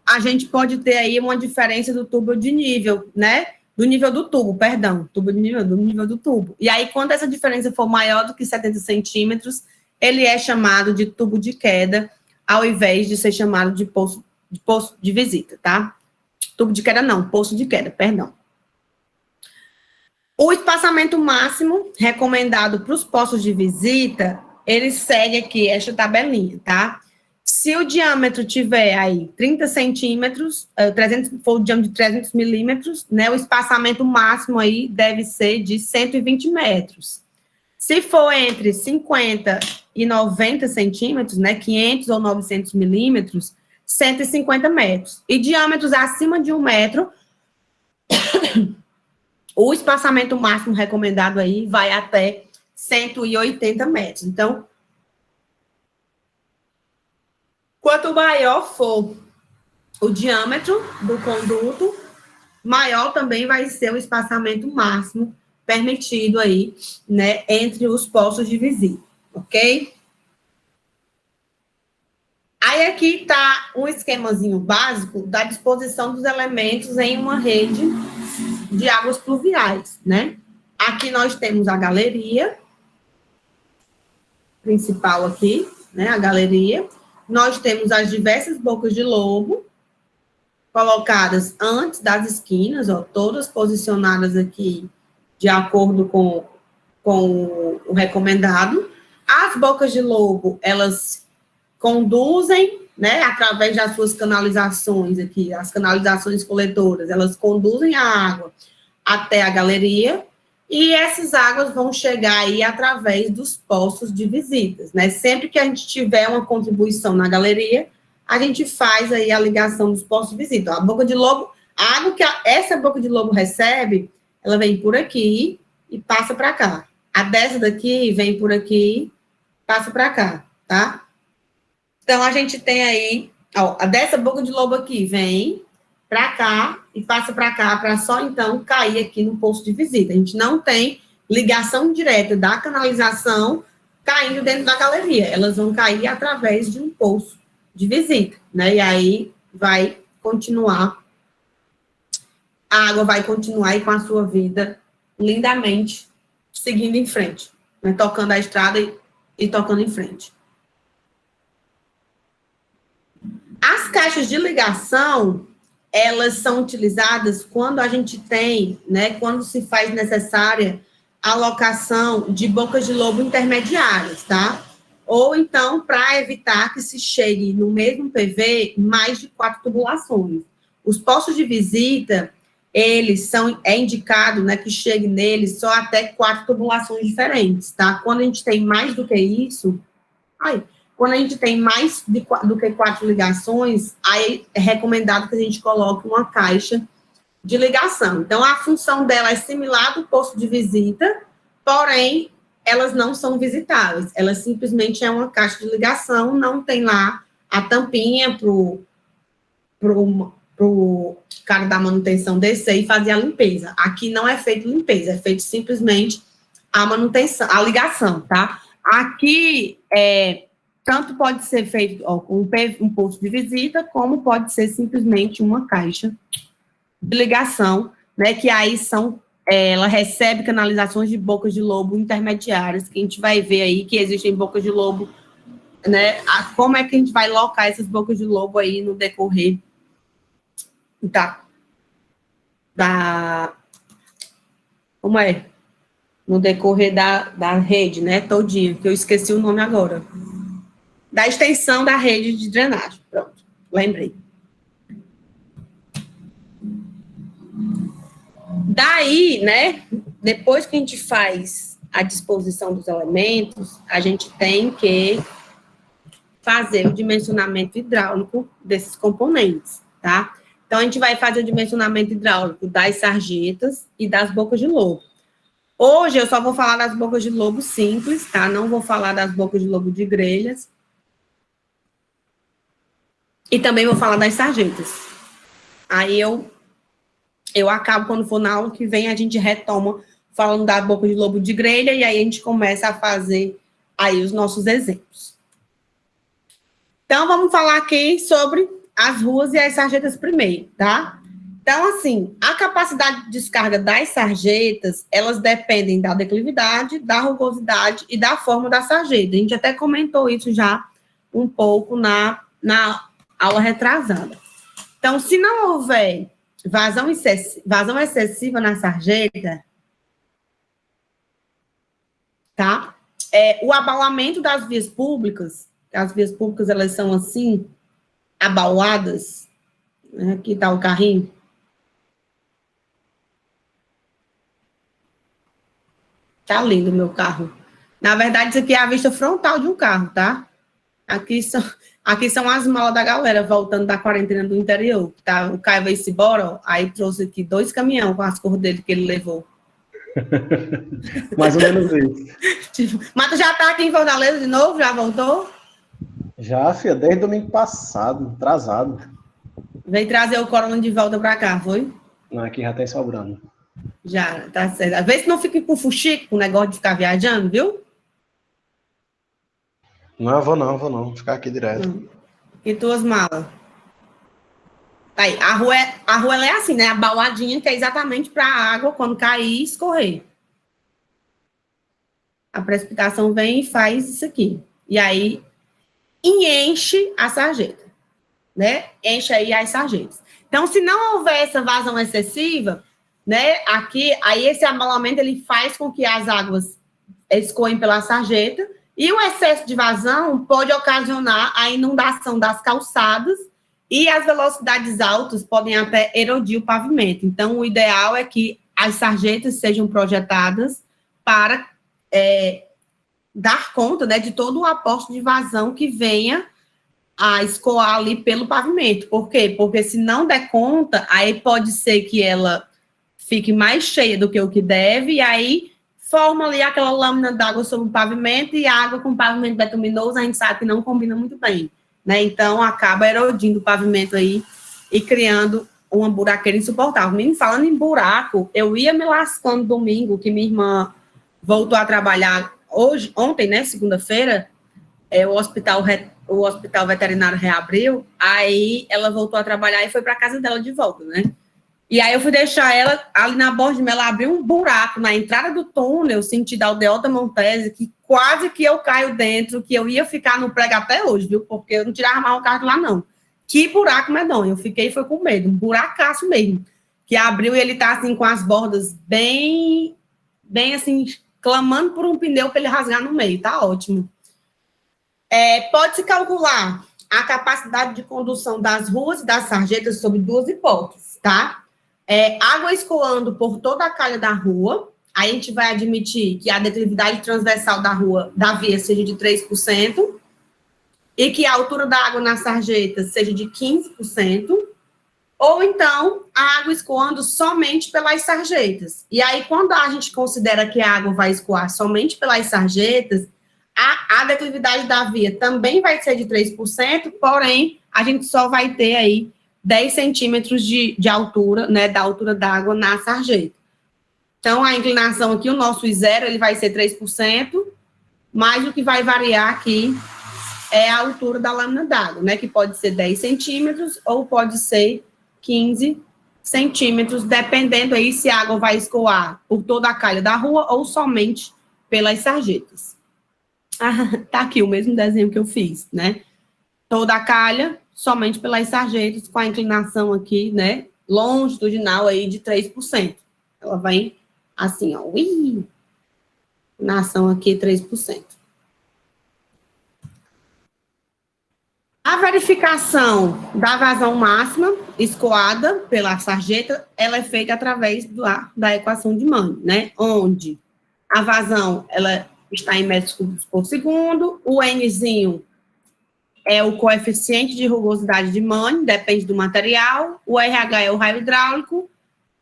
a gente pode ter aí uma diferença do tubo de nível, né? Do nível do tubo, perdão, tubo de nível, do nível do tubo. E aí, quando essa diferença for maior do que 70 centímetros, ele é chamado de tubo de queda, ao invés de ser chamado de poço de visita, tá? Tubo de queda não, poço de queda, perdão. O espaçamento máximo recomendado para os postos de visita, ele segue aqui esta tabelinha, tá? Se o diâmetro tiver aí 30 centímetros, for o diâmetro de 300 milímetros, né, o espaçamento máximo aí deve ser de 120 metros. Se for entre 50 e 90 centímetros, né, 500 ou 900 milímetros, 150 metros. E diâmetros acima de 1 metro, o espaçamento máximo recomendado aí vai até 180 metros. Então, quanto maior for o diâmetro do conduto, maior também vai ser o espaçamento máximo permitido aí, né, entre os postos de visita, ok? Aí aqui está um esquemazinho básico da disposição dos elementos em uma rede de águas pluviais, né? Aqui nós temos a galeria principal aqui, né, a galeria. Nós temos as diversas bocas de lobo, colocadas antes das esquinas, ó, todas posicionadas aqui de acordo com o recomendado. As bocas de lobo, elas conduzem, né, através das suas canalizações aqui, as canalizações coletoras, elas conduzem a água até a galeria, e essas águas vão chegar aí através dos postos de visitas, né? Sempre que a gente tiver uma contribuição na galeria, a gente faz aí a ligação dos postos de visita. A boca de lobo, a água que essa boca de lobo recebe, ela vem por aqui e passa para cá. A dessa daqui vem por aqui, passa para cá, tá? Então, a gente tem aí, ó, a dessa boca de lobo aqui vem para cá e passa para cá, para só, então, cair aqui no posto de visita. A gente não tem ligação direta da canalização caindo dentro da galeria. Elas vão cair através de um poço de visita, né? E aí vai continuar, a água vai continuar aí com a sua vida lindamente seguindo em frente, né? Tocando a estrada e tocando em frente. As caixas de ligação, elas são utilizadas quando a gente tem, né, quando se faz necessária a alocação de bocas de lobo intermediárias, tá? Ou então, para evitar que se chegue no mesmo PV mais de 4 tubulações. Os postos de visita, é indicado, né, que chegue neles só até 4 tubulações diferentes, tá? Quando a gente tem mais do que isso, quando a gente tem mais do que 4 ligações, aí é recomendado que a gente coloque uma caixa de ligação. Então, a função dela é similar do posto de visita, porém, elas não são visitáveis. Ela simplesmente é uma caixa de ligação, não tem lá a tampinha pro cara da manutenção descer e fazer a limpeza. Aqui não é feito limpeza, é feito simplesmente a manutenção, a ligação, tá? Aqui, tanto pode ser feito com um posto de visita, como pode ser simplesmente uma caixa de ligação, né, que aí ela recebe canalizações de bocas de lobo intermediárias, que a gente vai ver aí que existem bocas de lobo, né, como é que a gente vai locar essas bocas de lobo aí no decorrer no decorrer da rede, né, todinha, que eu esqueci o nome agora, da extensão da rede de drenagem, pronto, lembrei. Daí, né, depois que a gente faz a disposição dos elementos, a gente tem que fazer o dimensionamento hidráulico desses componentes, tá? Então, a gente vai fazer o dimensionamento hidráulico das sarjetas e das bocas de lobo. Hoje, eu só vou falar das bocas de lobo simples, tá? Não vou falar das bocas de lobo de grelhas. E também vou falar das sarjetas. Aí eu acabo, quando for na aula que vem, a gente retoma falando da boca de lobo de grelha, e aí a gente começa a fazer aí os nossos exemplos. Então, vamos falar aqui sobre as ruas e as sarjetas primeiro, tá? Então, assim, a capacidade de descarga das sarjetas, elas dependem da declividade, da rugosidade e da forma da sarjeta. A gente até comentou isso já um pouco na aula retrasada. Então, se não houver vazão excessiva na sarjeta, tá? O abalamento das vias públicas, as vias públicas, elas são assim, abaladas, né? Aqui está o carrinho. Tá lindo o meu carro. Na verdade, isso aqui é a vista frontal de um carro, tá? Aqui são as malas da galera voltando da quarentena do interior. Tá? O Caio vai-se embora, ó, aí trouxe aqui 2 caminhões com as cores dele que ele levou. Mais ou menos isso. Tipo, mas tu já tá aqui em Fortaleza de novo? Já voltou? Já, filha, desde domingo passado, atrasado. Veio trazer o corona de volta pra cá, foi? Não, aqui já tá sobrando. Já, tá certo. Às vezes não fique com fuxico, com o negócio de ficar viajando, viu? Não, eu vou não, vou ficar aqui direto. E tuas malas? Aí, a rua ela é assim, né? A bauladinha que é exatamente para a água, quando cair, escorrer. A precipitação vem e faz isso aqui. E aí, enche a sarjeta, né? Enche aí as sarjetas. Então, se não houver essa vazão excessiva, né? Aqui, aí esse abalamento, ele faz com que as águas escoem pela sarjeta, e o excesso de vazão pode ocasionar a inundação das calçadas, e as velocidades altas podem até erodir o pavimento. Então, o ideal é que as sarjetas sejam projetadas para dar conta, né, de todo o aporte de vazão que venha a escoar ali pelo pavimento. Por quê? Porque se não der conta, aí pode ser que ela fique mais cheia do que o que deve, e aí forma ali aquela lâmina d'água sobre o pavimento, e água com pavimento betuminoso, a gente sabe que não combina muito bem, né? Então, acaba erodindo o pavimento aí e criando uma buraqueira insuportável. Menino, falando em buraco, eu ia me lascando domingo, que minha irmã voltou a trabalhar ontem, né, segunda-feira, o hospital veterinário reabriu, aí ela voltou a trabalhar e foi para casa dela de volta, né? E aí eu fui deixar ela ali na borda de ela abriu um buraco na entrada do túnel, sentido Aldeota Montese, que quase que eu caio dentro, que eu ia ficar no prego até hoje, viu? Porque eu não tirava mais o carro lá, não. Que buraco medonho. Eu fiquei foi com medo, um buracaço mesmo. Que abriu e ele tá assim com as bordas bem assim, clamando por um pneu para ele rasgar no meio. Tá ótimo. Pode-se calcular a capacidade de condução das ruas e das sarjetas sob 2 hipóteses, tá? Água escoando por toda a calha da rua, aí a gente vai admitir que a declividade transversal da via seja de 3%, e que a altura da água na sarjeta seja de 15%, ou então a água escoando somente pelas sarjetas. E aí, quando a gente considera que a água vai escoar somente pelas sarjetas, a declividade da via também vai ser de 3%, porém, a gente só vai ter aí 10 centímetros de altura, né, da altura da água na sarjeta. Então, a inclinação aqui, o nosso I0, ele vai ser 3%, mas o que vai variar aqui é a altura da lâmina d'água, né, que pode ser 10 centímetros ou pode ser 15 centímetros, dependendo aí se a água vai escoar por toda a calha da rua ou somente pelas sarjetas. Tá aqui o mesmo desenho que eu fiz, né? Toda a calha, somente pelas sarjetas, com a inclinação aqui, né, longitudinal aí de 3%. Ela vai assim, ó, inclinação aqui 3%. A verificação da vazão máxima escoada pela sarjeta, ela é feita através da equação de Mann, né, onde a vazão, ela está em metros cúbicos por segundo, o Nzinho é o coeficiente de rugosidade de Mann, depende do material, o RH é o raio hidráulico,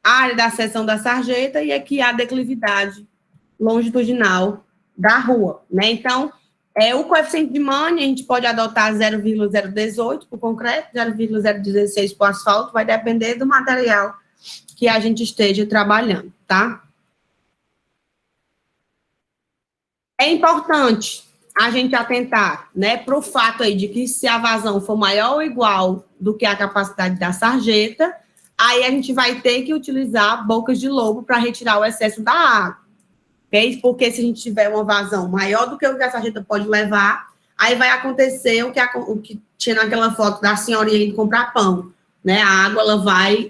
a área da seção da sarjeta e aqui a declividade longitudinal da rua, né? Então, o coeficiente de Mann, a gente pode adotar 0,018 para o concreto, 0,016 para o asfalto, vai depender do material que a gente esteja trabalhando, tá? É importante a gente atentar, né, para o fato aí de que se a vazão for maior ou igual do que a capacidade da sarjeta, aí a gente vai ter que utilizar bocas de lobo para retirar o excesso da água. Okay? Porque se a gente tiver uma vazão maior do que o que a sarjeta pode levar, aí vai acontecer o que tinha naquela foto da senhorinha indo comprar pão, né? A água ela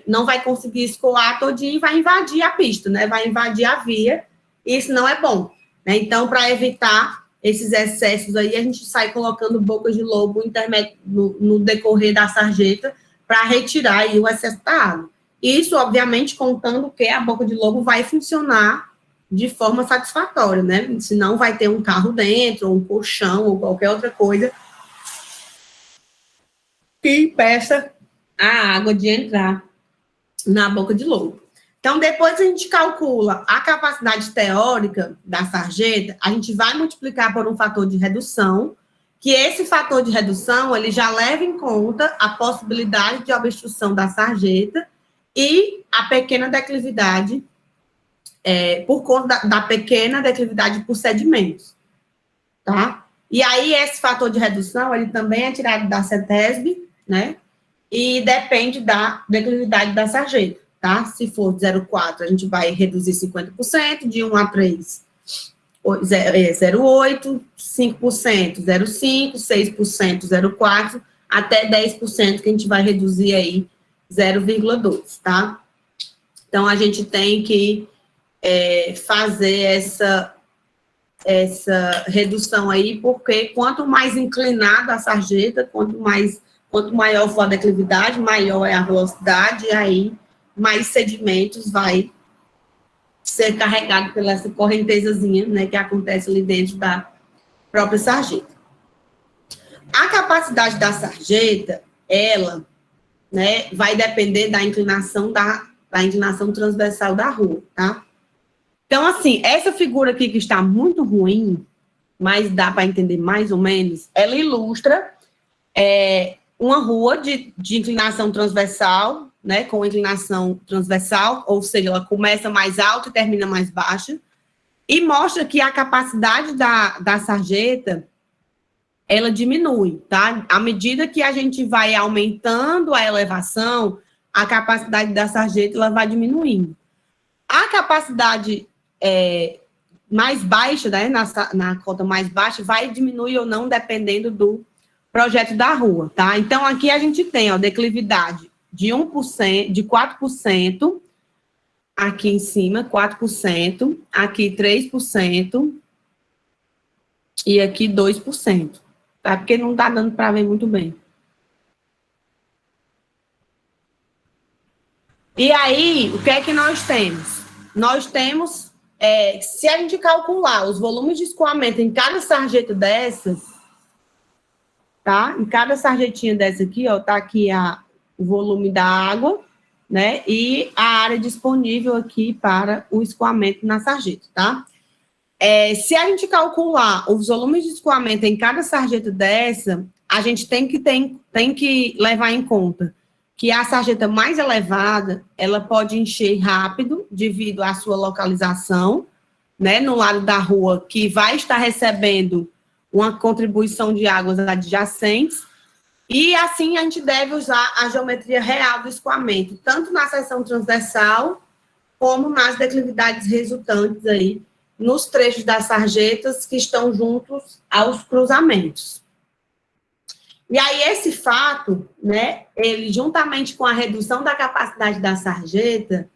não vai conseguir escoar todinha e vai invadir a pista, né? Vai invadir a via, e isso não é bom, né? Então, para evitar esses excessos aí, a gente sai colocando bocas de lobo no decorrer da sarjeta para retirar aí o excesso da água. Isso, obviamente, contando que a boca de lobo vai funcionar de forma satisfatória, né? Senão vai ter um carro dentro, ou um colchão, ou qualquer outra coisa que impeça a água de entrar na boca de lobo. Então, depois a gente calcula a capacidade teórica da sarjeta, a gente vai multiplicar por um fator de redução, que esse fator de redução, ele já leva em conta a possibilidade de obstrução da sarjeta e a pequena declividade por conta da pequena declividade por sedimentos, tá? E aí, esse fator de redução, ele também é tirado da CETESB, né? E depende da declividade da sarjeta, tá? Se for 0,4, a gente vai reduzir 50%, de 1 a 3, 0,8, 5%, 0,5, 6%, 0,4, até 10%, que a gente vai reduzir aí 0,2, tá? Então, a gente tem que fazer essa redução aí, porque quanto mais inclinada a sarjeta, quanto maior for a declividade, maior é a velocidade, e aí mais sedimentos vai ser carregado pela essa correntezazinha, né, que acontece ali dentro da própria sarjeta. A capacidade da sarjeta, ela, né, vai depender da inclinação inclinação transversal da rua, tá? Então, assim, essa figura aqui que está muito ruim, mas dá para entender mais ou menos, ela ilustra uma rua de inclinação transversal, né, com inclinação transversal, ou seja, ela começa mais alta e termina mais baixa, e mostra que a capacidade da sarjeta, ela diminui, tá? À medida que a gente vai aumentando a elevação, a capacidade da sarjeta, ela vai diminuindo. A capacidade mais baixa, né, na cota mais baixa, vai diminuir ou não, dependendo do projeto da rua, tá? Então, aqui a gente tem, ó, declividade de 1%, de 4%, aqui em cima, 4%, aqui 3%, e aqui 2%, tá? Porque não tá dando para ver muito bem. E aí, o que é que nós temos? Nós temos, se a gente calcular os volumes de escoamento em cada sarjeta dessas, tá? Em cada sarjetinha dessa aqui, ó, tá aqui o volume da água, né? E a área disponível aqui para o escoamento na sarjeta, tá? Se a gente calcular os volumes de escoamento em cada sarjeta dessa, a gente tem que levar em conta que a sarjeta mais elevada, ela pode encher rápido, devido à sua localização, né, no lado da rua, que vai estar recebendo uma contribuição de águas adjacentes, e assim a gente deve usar a geometria real do escoamento, tanto na seção transversal, como nas declividades resultantes aí, nos trechos das sarjetas que estão juntos aos cruzamentos. E aí, esse fato, né, ele, juntamente com a redução da capacidade da sarjeta,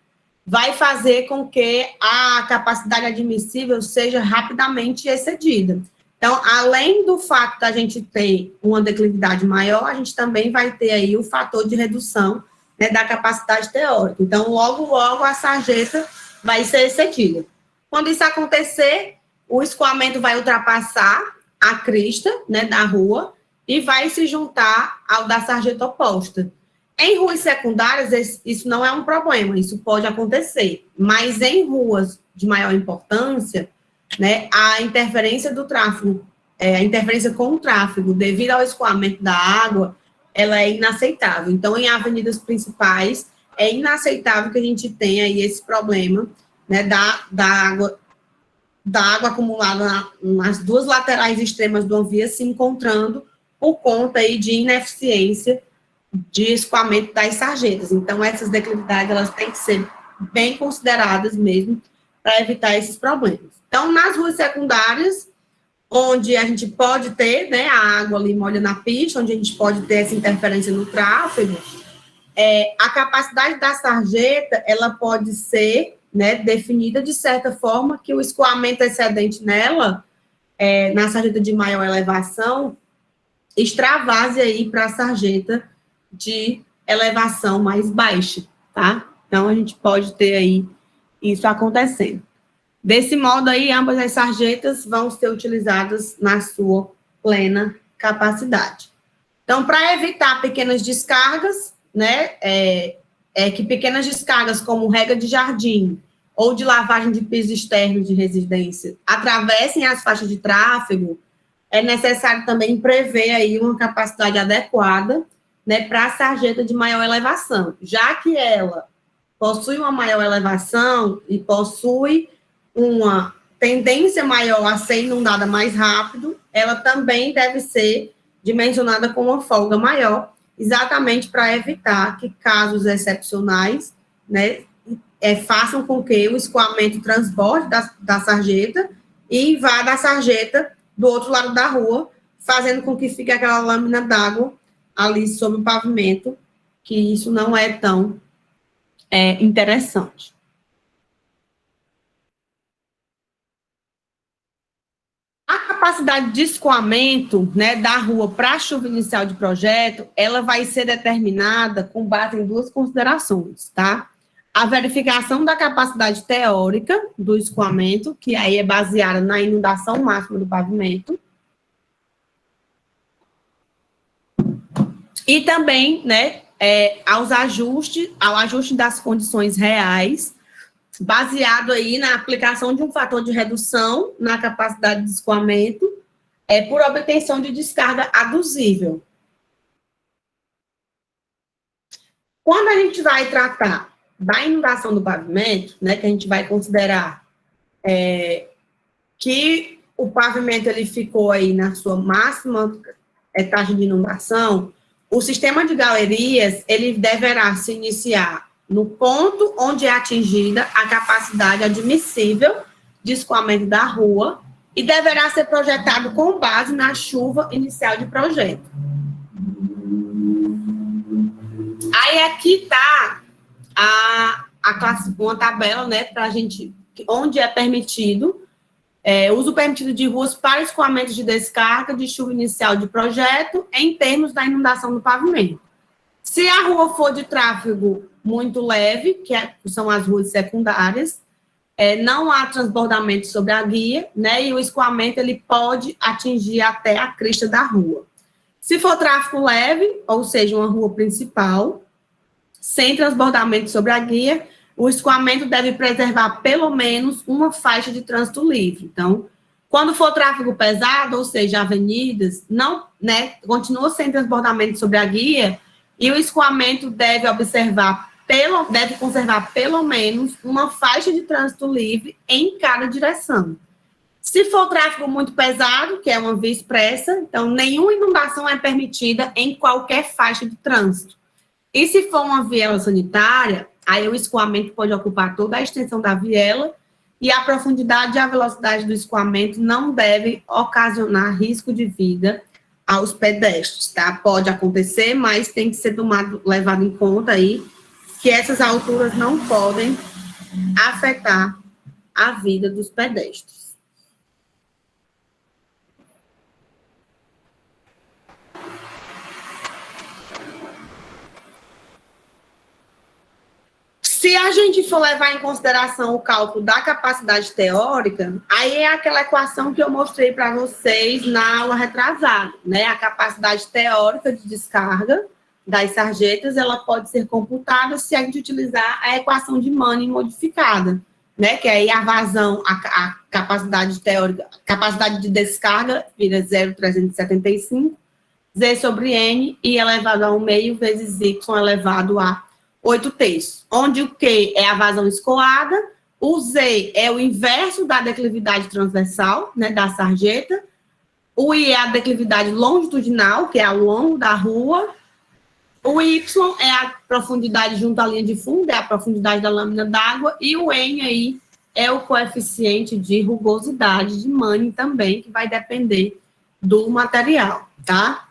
vai fazer com que a capacidade admissível seja rapidamente excedida. Então, além do fato da gente ter uma declividade maior, a gente também vai ter aí o fator de redução, né, da capacidade teórica. Então, logo, logo, a sarjeta vai ser excedida. Quando isso acontecer, o escoamento vai ultrapassar a crista, né, da rua, e vai se juntar ao da sarjeta oposta. Em ruas secundárias, isso não é um problema, isso pode acontecer, mas em ruas de maior importância, né, a interferência do tráfego, a interferência com o tráfego, devido ao escoamento da água, ela é inaceitável. Então, em avenidas principais, é inaceitável que a gente tenha aí esse problema, né, da água da água acumulada nas duas laterais extremas de uma via se encontrando por conta aí de ineficiência de escoamento das sarjetas. Então, essas declividades, elas têm que ser bem consideradas mesmo para evitar esses problemas. Então, nas ruas secundárias, onde a gente pode ter, né, a água ali molha na pista, onde a gente pode ter essa interferência no tráfego, a capacidade da sarjeta, ela pode ser, né, definida de certa forma que o escoamento excedente nela, na sarjeta de maior elevação, extravase aí para a sarjeta de elevação mais baixa, tá? Então, a gente pode ter aí isso acontecendo. Desse modo aí, ambas as sarjetas vão ser utilizadas na sua plena capacidade. Então, para evitar pequenas descargas, né, que pequenas descargas como rega de jardim ou de lavagem de piso externo de residência atravessem as faixas de tráfego, é necessário também prever aí uma capacidade adequada, né, para a sarjeta de maior elevação, já que ela possui uma maior elevação e possui uma tendência maior a ser inundada mais rápido, ela também deve ser dimensionada com uma folga maior, exatamente para evitar que casos excepcionais, né, façam com que o escoamento transborde da sarjeta e vá da sarjeta do outro lado da rua, fazendo com que fique aquela lâmina d'água ali sobre o pavimento, que isso não é tão interessante. A capacidade de escoamento, né, da rua para a chuva inicial de projeto, ela vai ser determinada com base em duas considerações, tá? A verificação da capacidade teórica do escoamento, que aí é baseada na inundação máxima do pavimento, e também, né, ao ajuste das condições reais, baseado aí na aplicação de um fator de redução na capacidade de escoamento, por obtenção de descarga adusível. Quando a gente vai tratar da inundação do pavimento, né, que a gente vai considerar que o pavimento ele ficou aí na sua máxima taxa de inundação, o sistema de galerias ele deverá se iniciar no ponto onde é atingida a capacidade admissível de escoamento da rua e deverá ser projetado com base na chuva inicial de projeto. Aí aqui está uma tabela, né, para a gente, onde é permitido, uso permitido de ruas para escoamento de descarga de chuva inicial de projeto em termos da inundação do pavimento. Se a rua for de tráfego muito leve, que são as ruas secundárias, não há transbordamento sobre a guia, né, e o escoamento ele pode atingir até a crista da rua. Se for tráfego leve, ou seja, uma rua principal, sem transbordamento sobre a guia, o escoamento deve preservar pelo menos uma faixa de trânsito livre. Então, quando for tráfego pesado, ou seja, avenidas, não, né, continua sem transbordamento sobre a guia, e o escoamento deve conservar pelo menos uma faixa de trânsito livre em cada direção. Se for tráfego muito pesado, que é uma via expressa, então nenhuma inundação é permitida em qualquer faixa de trânsito. E se for uma viela sanitária, aí o escoamento pode ocupar toda a extensão da viela e a profundidade e a velocidade do escoamento não deve ocasionar risco de vida aos pedestres, tá? Pode acontecer, mas tem que ser levado em conta aí que essas alturas não podem afetar a vida dos pedestres. Se a gente for levar em consideração o cálculo da capacidade teórica, aí é aquela equação que eu mostrei para vocês na aula retrasada, né? A capacidade teórica de descarga das sarjetas, ela pode ser computada se a gente utilizar a equação de Manning modificada, né? Que aí a vazão, a capacidade teórica, capacidade de descarga vira 0,375, Z sobre N, I elevado a 1/2 vezes Y elevado a 8/3, onde o Q é a vazão escoada, O Z é o inverso da declividade transversal, né, da sarjeta. O I é a declividade longitudinal, que é ao longo da rua. O Y é a profundidade junto à linha de fundo, é a profundidade da lâmina d'água. E o N aí é o coeficiente de rugosidade de Manning também, que vai depender do material, tá?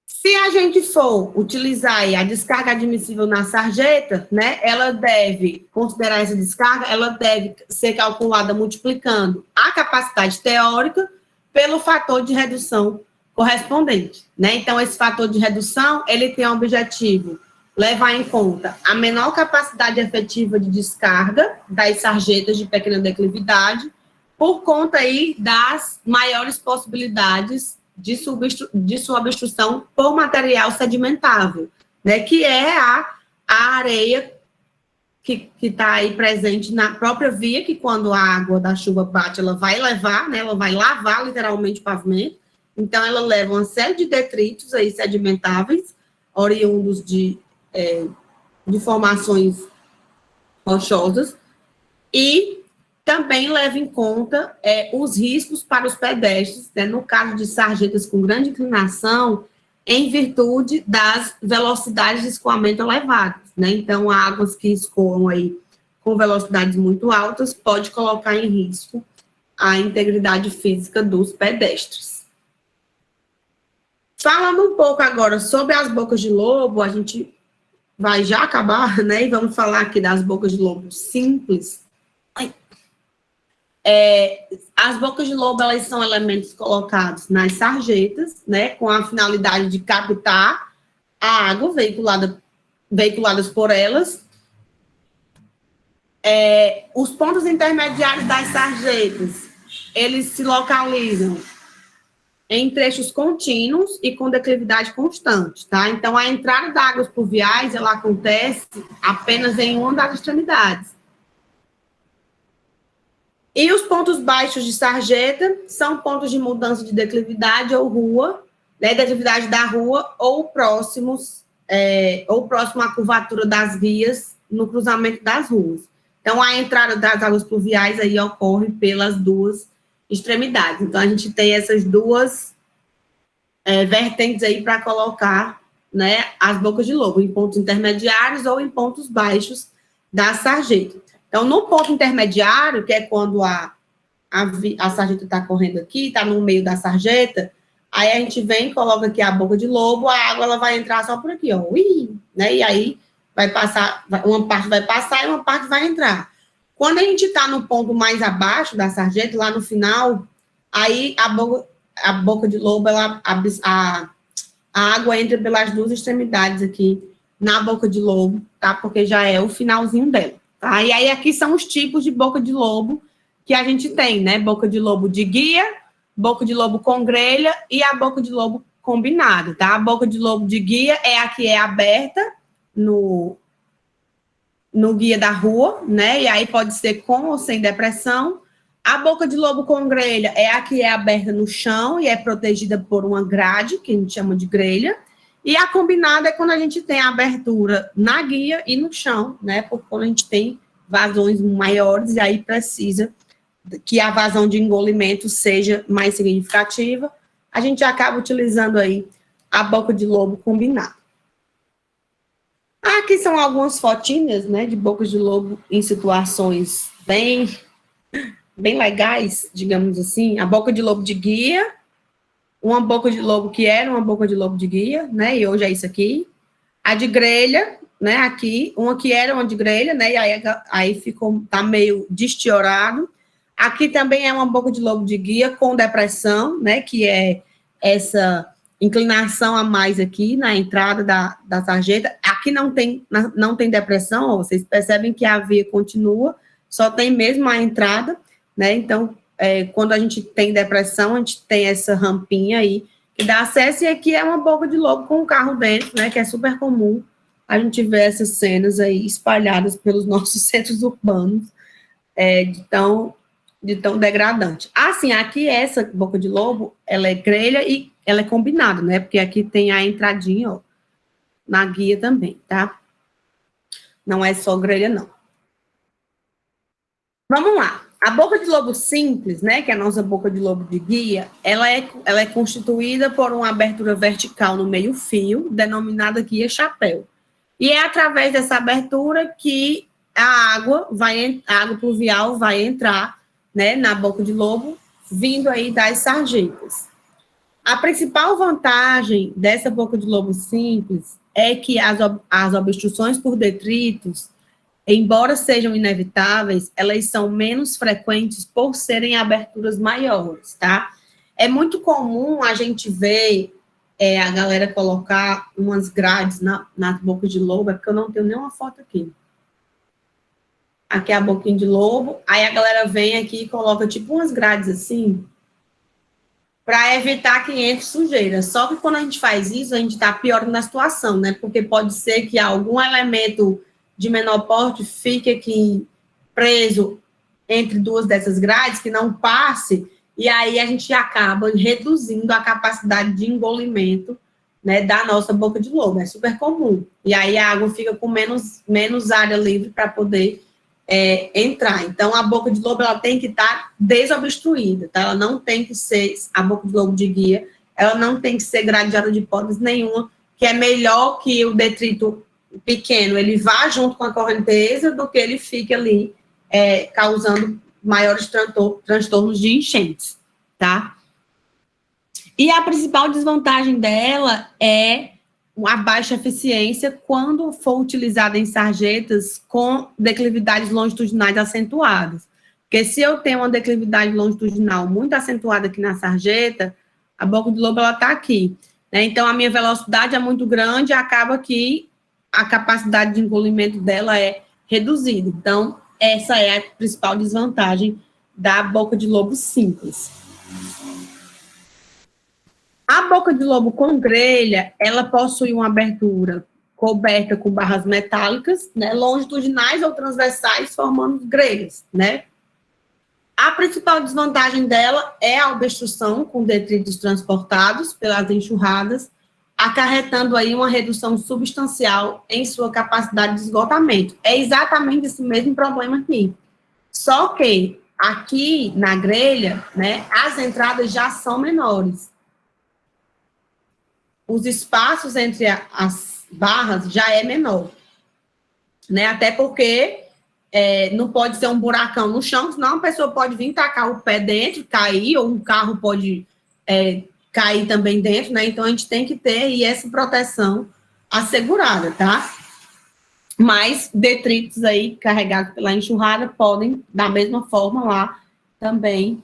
Se a gente for utilizar aí a descarga admissível na sarjeta, né, ela deve considerar essa descarga, ela deve ser calculada multiplicando a capacidade teórica pelo fator de redução correspondente, né? Então, esse fator de redução, ele tem o objetivo levar em conta a menor capacidade efetiva de descarga das sarjetas de pequena declividade, por conta aí das maiores possibilidades de sua obstrução por material sedimentável, né, que é a areia que está aí presente na própria via, que quando a água da chuva bate, ela vai levar, né, ela vai lavar literalmente o pavimento, então ela leva uma série de detritos aí sedimentáveis, oriundos de formações rochosas, e também leva em conta os riscos para os pedestres, né, no caso de sarjetas com grande inclinação, em virtude das velocidades de escoamento elevadas, né? Então, águas que escoam aí com velocidades muito altas pode colocar em risco a integridade física dos pedestres. Falando um pouco agora sobre as bocas de lobo, a gente vai já acabar, né? E vamos falar aqui das bocas de lobo simples. As bocas de lobo, elas são elementos colocados nas sarjetas, né, com a finalidade de captar a água veiculadas por elas. Os pontos intermediários das sarjetas, eles se localizam em trechos contínuos e com declividade constante, tá? Então, a entrada de águas pluviais, ela acontece apenas em uma das extremidades. E os pontos baixos de sarjeta são pontos de mudança de declividade ou rua, né, declividade da rua, ou próximo à curvatura das vias no cruzamento das ruas. Então, a entrada das águas pluviais aí ocorre pelas duas extremidades. Então, a gente tem essas duas vertentes aí para colocar, né, as bocas de lobo, em pontos intermediários ou em pontos baixos da sarjeta. Então, no ponto intermediário, que é quando a sarjeta está correndo aqui, está no meio da sarjeta, aí a gente vem, coloca aqui a boca de lobo, a água ela vai entrar só por aqui, ó, né? E aí vai passar, uma parte vai passar e uma parte vai entrar. Quando a gente está no ponto mais abaixo da sarjeta, lá no final, aí a boca de lobo, a água entra pelas duas extremidades aqui na boca de lobo, tá? Porque já é o finalzinho dela. Tá? E aí, aqui são os tipos de boca de lobo que a gente tem, né? Boca de lobo de guia, boca de lobo com grelha e a boca de lobo combinada, tá? A boca de lobo de guia é a que é aberta no guia da rua, né? E aí pode ser com ou sem depressão. A boca de lobo com grelha é a que é aberta no chão e é protegida por uma grade, que a gente chama de grelha. E a combinada é quando a gente tem a abertura na guia e no chão, né? Porque quando a gente tem vazões maiores, e aí precisa que a vazão de engolimento seja mais significativa, a gente acaba utilizando aí a boca de lobo combinada. Aqui são algumas fotinhas, né, de bocas de lobo em situações bem legais, digamos assim. A boca de lobo de guia, uma boca de lobo que era uma boca de lobo de guia, né, e hoje é isso aqui. A de grelha, né, aqui, uma que era uma de grelha, né, e aí ficou, tá meio destiorado. Aqui também é uma boca de lobo de guia com depressão, né, que é essa inclinação a mais aqui na entrada da sarjeta. Aqui não tem depressão, ó, vocês percebem que a via continua, só tem mesmo a entrada, né, então, quando a gente tem depressão, a gente tem essa rampinha aí, que dá acesso, e aqui é uma boca de lobo com um carro dentro, né, que é super comum a gente ver essas cenas aí espalhadas pelos nossos centros urbanos, de tão degradante. Assim, aqui essa boca de lobo, ela é grelha e ela é combinada, né, porque aqui tem a entradinha, ó, na guia também, tá? Não é só grelha, não. Vamos lá. A boca de lobo simples, né, que é a nossa boca de lobo de guia, ela é constituída por uma abertura vertical no meio-fio, denominada guia-chapéu. E é através dessa abertura que a água pluvial vai entrar, né, na boca de lobo, vindo aí das sarjetas. A principal vantagem dessa boca de lobo simples é que as obstruções por detritos, embora sejam inevitáveis, elas são menos frequentes por serem aberturas maiores, tá? É muito comum a gente ver a galera colocar umas grades na boca de lobo, é porque eu não tenho nenhuma foto aqui. Aqui é a boquinha de lobo, aí a galera vem aqui e coloca tipo umas grades assim, para evitar que entre sujeira. Só que quando a gente faz isso, a gente está piorando a situação, né? Porque pode ser que algum elemento de menor porte fique aqui preso entre duas dessas grades, que não passe, e aí a gente acaba reduzindo a capacidade de engolimento, né, da nossa boca de lobo. É super comum. E aí a água fica com menos área livre para poder entrar. Então, a boca de lobo ela tem que estar desobstruída, tá? Ela não tem que ser, a boca de lobo de guia, ela não tem que ser gradeada de hipótese nenhuma, que é melhor que o detrito pequeno, ele vá junto com a correnteza, do que ele fique ali causando maiores transtornos de enchentes, tá? E a principal desvantagem dela é a baixa eficiência quando for utilizada em sarjetas com declividades longitudinais acentuadas. Porque se eu tenho uma declividade longitudinal muito acentuada aqui na sarjeta, a boca do lobo está aqui, né? Então, a minha velocidade é muito grande, acaba que a capacidade de engolimento dela é reduzida. Então, essa é a principal desvantagem da boca de lobo simples. A boca de lobo com grelha, ela possui uma abertura coberta com barras metálicas, né, longitudinais ou transversais, formando grelhas, né? A principal desvantagem dela é a obstrução com detritos transportados pelas enxurradas, acarretando aí uma redução substancial em sua capacidade de esgotamento. É exatamente esse mesmo problema aqui. Só que aqui na grelha, né, as entradas já são menores. Os espaços entre as barras já é menor, né? Até porque não pode ser um buracão no chão, senão a pessoa pode vir tacar o pé dentro, cair, ou um carro pode cair também dentro, né? Então, a gente tem que ter aí essa proteção assegurada, tá? Mas detritos aí carregados pela enxurrada podem, da mesma forma lá, também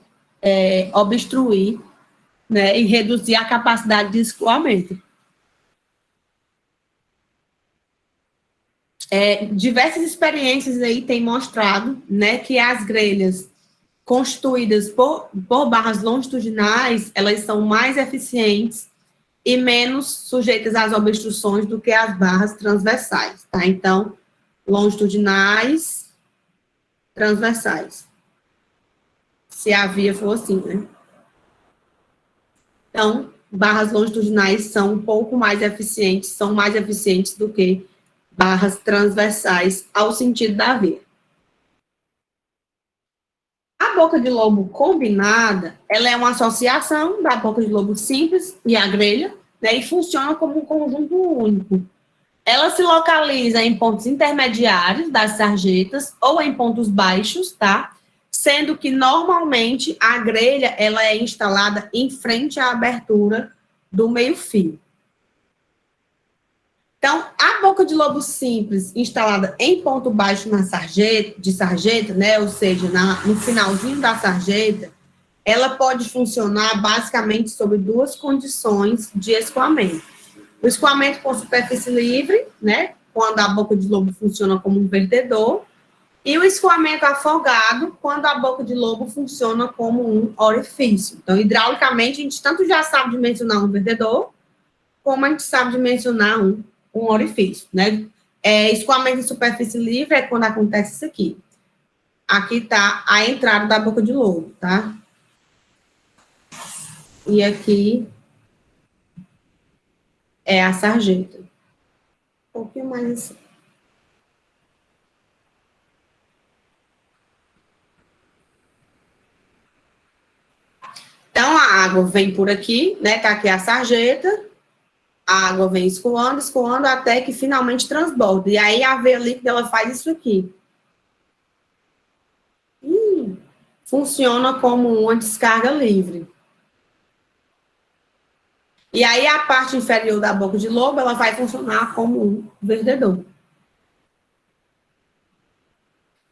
obstruir, né? E reduzir a capacidade de escoamento. Diversas experiências aí têm mostrado, né, que as grelhas constituídas por barras longitudinais, elas são mais eficientes e menos sujeitas às obstruções do que as barras transversais, tá? Então, longitudinais, transversais. Se a via for assim, né? Então, barras longitudinais são um pouco mais eficientes, são mais eficientes do que barras transversais ao sentido da via. A boca de lobo combinada, ela é uma associação da boca de lobo simples e a grelha, né, e funciona como um conjunto único. Ela se localiza em pontos intermediários das sarjetas ou em pontos baixos, tá? Sendo que, normalmente, a grelha, ela é instalada em frente à abertura do meio-fio. Então, a boca de lobo simples instalada em ponto baixo na sarjeta, né, ou seja, no finalzinho da sarjeta, ela pode funcionar basicamente sob duas condições de escoamento. O escoamento com superfície livre, né, quando a boca de lobo funciona como um vertedor, e o escoamento afogado, quando a boca de lobo funciona como um orifício. Então, hidraulicamente, a gente tanto já sabe dimensionar um vertedor, como a gente sabe dimensionar um orifício, né? Escoamento de superfície livre é quando acontece isso aqui. Aqui está a entrada da boca de lobo, tá? E aqui é a sarjeta. Um pouquinho mais assim. água vem por aqui, né? Tá aqui a sarjeta, a água vem escoando, escoando, até que finalmente transborda. E aí a veia líquida, ela faz isso aqui. Funciona como uma descarga livre. E aí a parte inferior da boca de lobo, ela vai funcionar como um vertedor.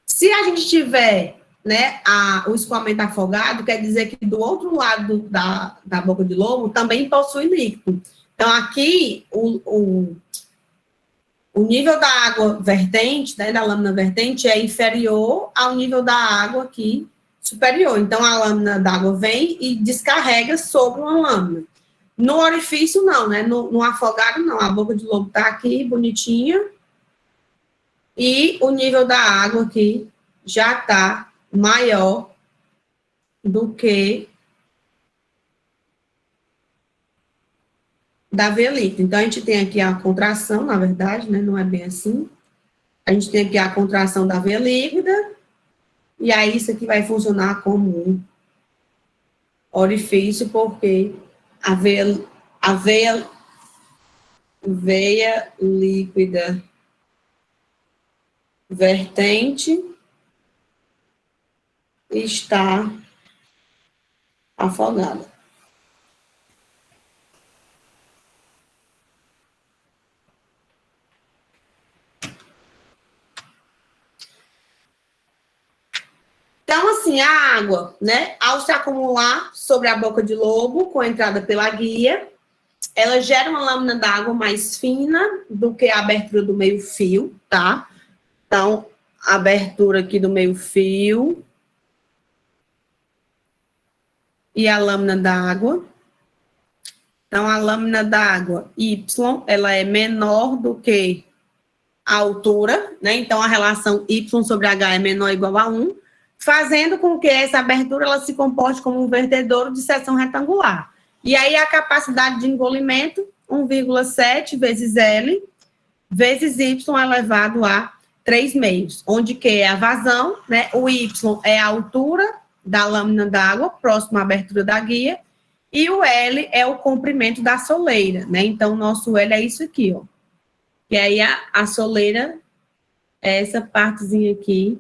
Se a gente tiver, né, o escoamento afogado, quer dizer que do outro lado da boca de lobo também possui líquido. Então, aqui, o nível da água vertente, né, da lâmina vertente, é inferior ao nível da água aqui superior. Então, a lâmina d'água vem e descarrega sobre uma lâmina. No orifício, não, né? No afogado, não. A boca de lobo tá aqui, bonitinha. E o nível da água aqui já tá maior do que da veia líquida. Então, a gente tem aqui a contração, na verdade, né? Não é bem assim. A gente tem aqui a contração da veia líquida. E aí, isso aqui vai funcionar como um orifício, porque a veia líquida vertente está afogada. Então, assim, a água, né, ao se acumular sobre a boca de lobo, com a entrada pela guia, ela gera uma lâmina d'água mais fina do que a abertura do meio-fio, tá? Então, a abertura aqui do meio-fio e a lâmina d'água. Então, a lâmina d'água Y, ela é menor do que a altura, né? Então, a relação Y sobre H é menor ou igual a 1, fazendo com que essa abertura ela se comporte como um vertedouro de seção retangular. E aí, a capacidade de engolimento, 1,7 vezes L, vezes Y elevado a 3 meios, onde que é a vazão, né? O Y é a altura da lâmina d'água, próximo à abertura da guia, e o L é o comprimento da soleira, né? Então, o nosso L é isso aqui, ó. E aí, a soleira é essa partezinha aqui.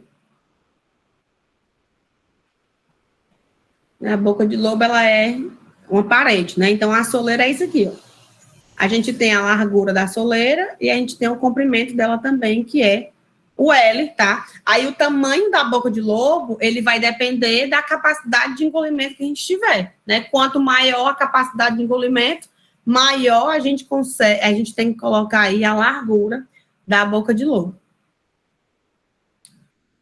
A boca de lobo, ela é uma parede, né? Então, a soleira é isso aqui, ó. A gente tem a largura da soleira e a gente tem o comprimento dela também, que é o L, tá? Aí, o tamanho da boca de lobo, ele vai depender da capacidade de engolimento que a gente tiver, né? Quanto maior a capacidade de engolimento, maior a gente consegue, a gente tem que colocar aí a largura da boca de lobo.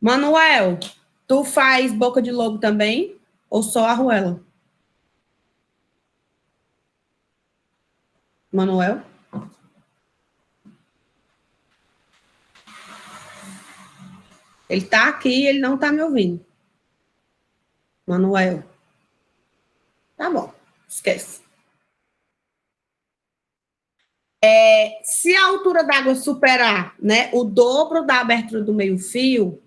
Manuel, tu faz boca de lobo também? Ou só a arruela? Manuel? Ele tá aqui e ele não tá me ouvindo. Manuel. Tá bom, esquece. Se a altura d'água superar, né, o dobro da abertura do meio-fio,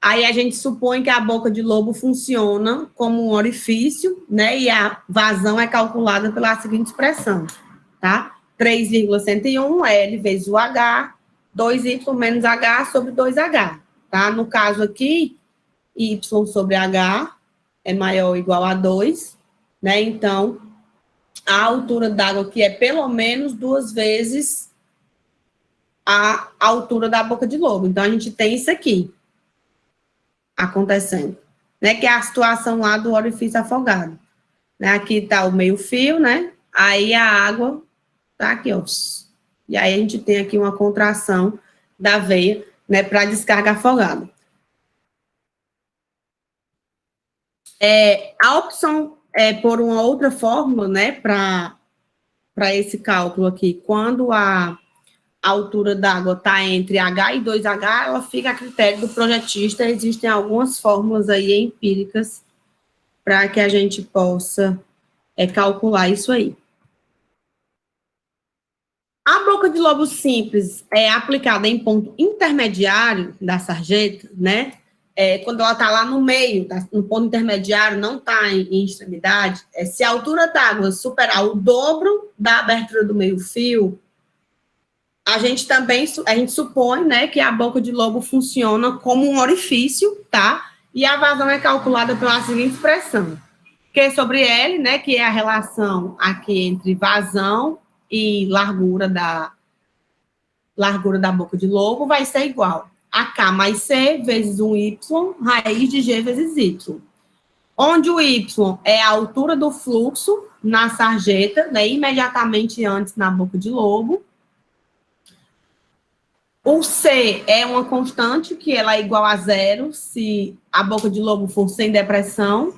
aí a gente supõe que a boca de lobo funciona como um orifício, né, e a vazão é calculada pela seguinte expressão, tá? 3,101 L vezes o H, 2Y menos H sobre 2H, tá? No caso aqui, Y sobre H é maior ou igual a 2, né? Então, a altura d'água aqui é pelo menos 2 vezes a altura da boca de lobo. Então, a gente tem isso aqui acontecendo, né? Que é a situação lá do orifício afogado. Né? Aqui está o meio-fio, né? Aí a água tá aqui, ó. E aí a gente tem aqui uma contração da veia, né? Para descarga afogada. A opção é por uma outra fórmula, né? Para esse cálculo aqui, quando a altura d'água está entre H e 2H, ela fica a critério do projetista. Existem algumas fórmulas aí empíricas para que a gente possa calcular isso aí. A boca de lobo simples é aplicada em ponto intermediário da sarjeta, né? quando ela está lá no meio, no ponto intermediário, não está em extremidade, se a altura d'água superar o dobro da abertura do meio-fio, a gente supõe, né, que a boca de lobo funciona como um orifício, tá? E a vazão é calculada pela seguinte expressão, que sobre L, né, que é a relação aqui entre vazão e largura da boca de lobo, vai ser igual a K mais C vezes 1Y, raiz de G vezes Y. Onde o Y é a altura do fluxo na sarjeta, né, imediatamente antes na boca de lobo. O C é uma constante, que ela é igual a zero, se a boca de lobo for sem depressão.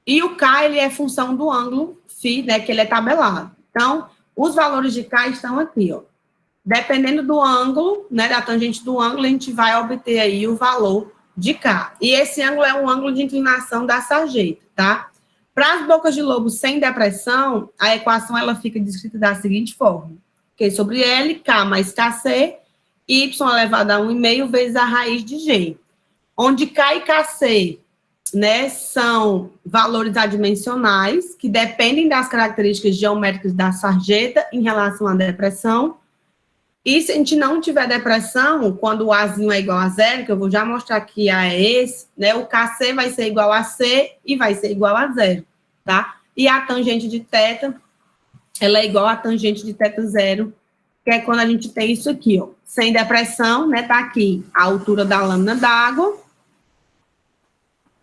E o K, ele é função do ângulo φ, né, que ele é tabelado. Então, os valores de K estão aqui, ó. Dependendo do ângulo, né, da tangente do ângulo, a gente vai obter aí o valor de K. E esse ângulo é um ângulo de inclinação da sarjeta, tá? Para as bocas de lobo sem depressão, a equação ela fica descrita da seguinte forma. Q sobre L, K mais KC, Y elevado a 1,5 vezes a raiz de G. Onde K e KC, né, são valores adimensionais que dependem das características geométricas da sarjeta em relação à depressão. E se a gente não tiver depressão, quando o Azinho é igual a zero, que eu vou já mostrar aqui a esse, né, o KC vai ser igual a C e vai ser igual a zero, tá? E a tangente de θ, ela é igual a tangente de θ zero, que é quando a gente tem isso aqui, ó, sem depressão, né, tá aqui a altura da lâmina d'água,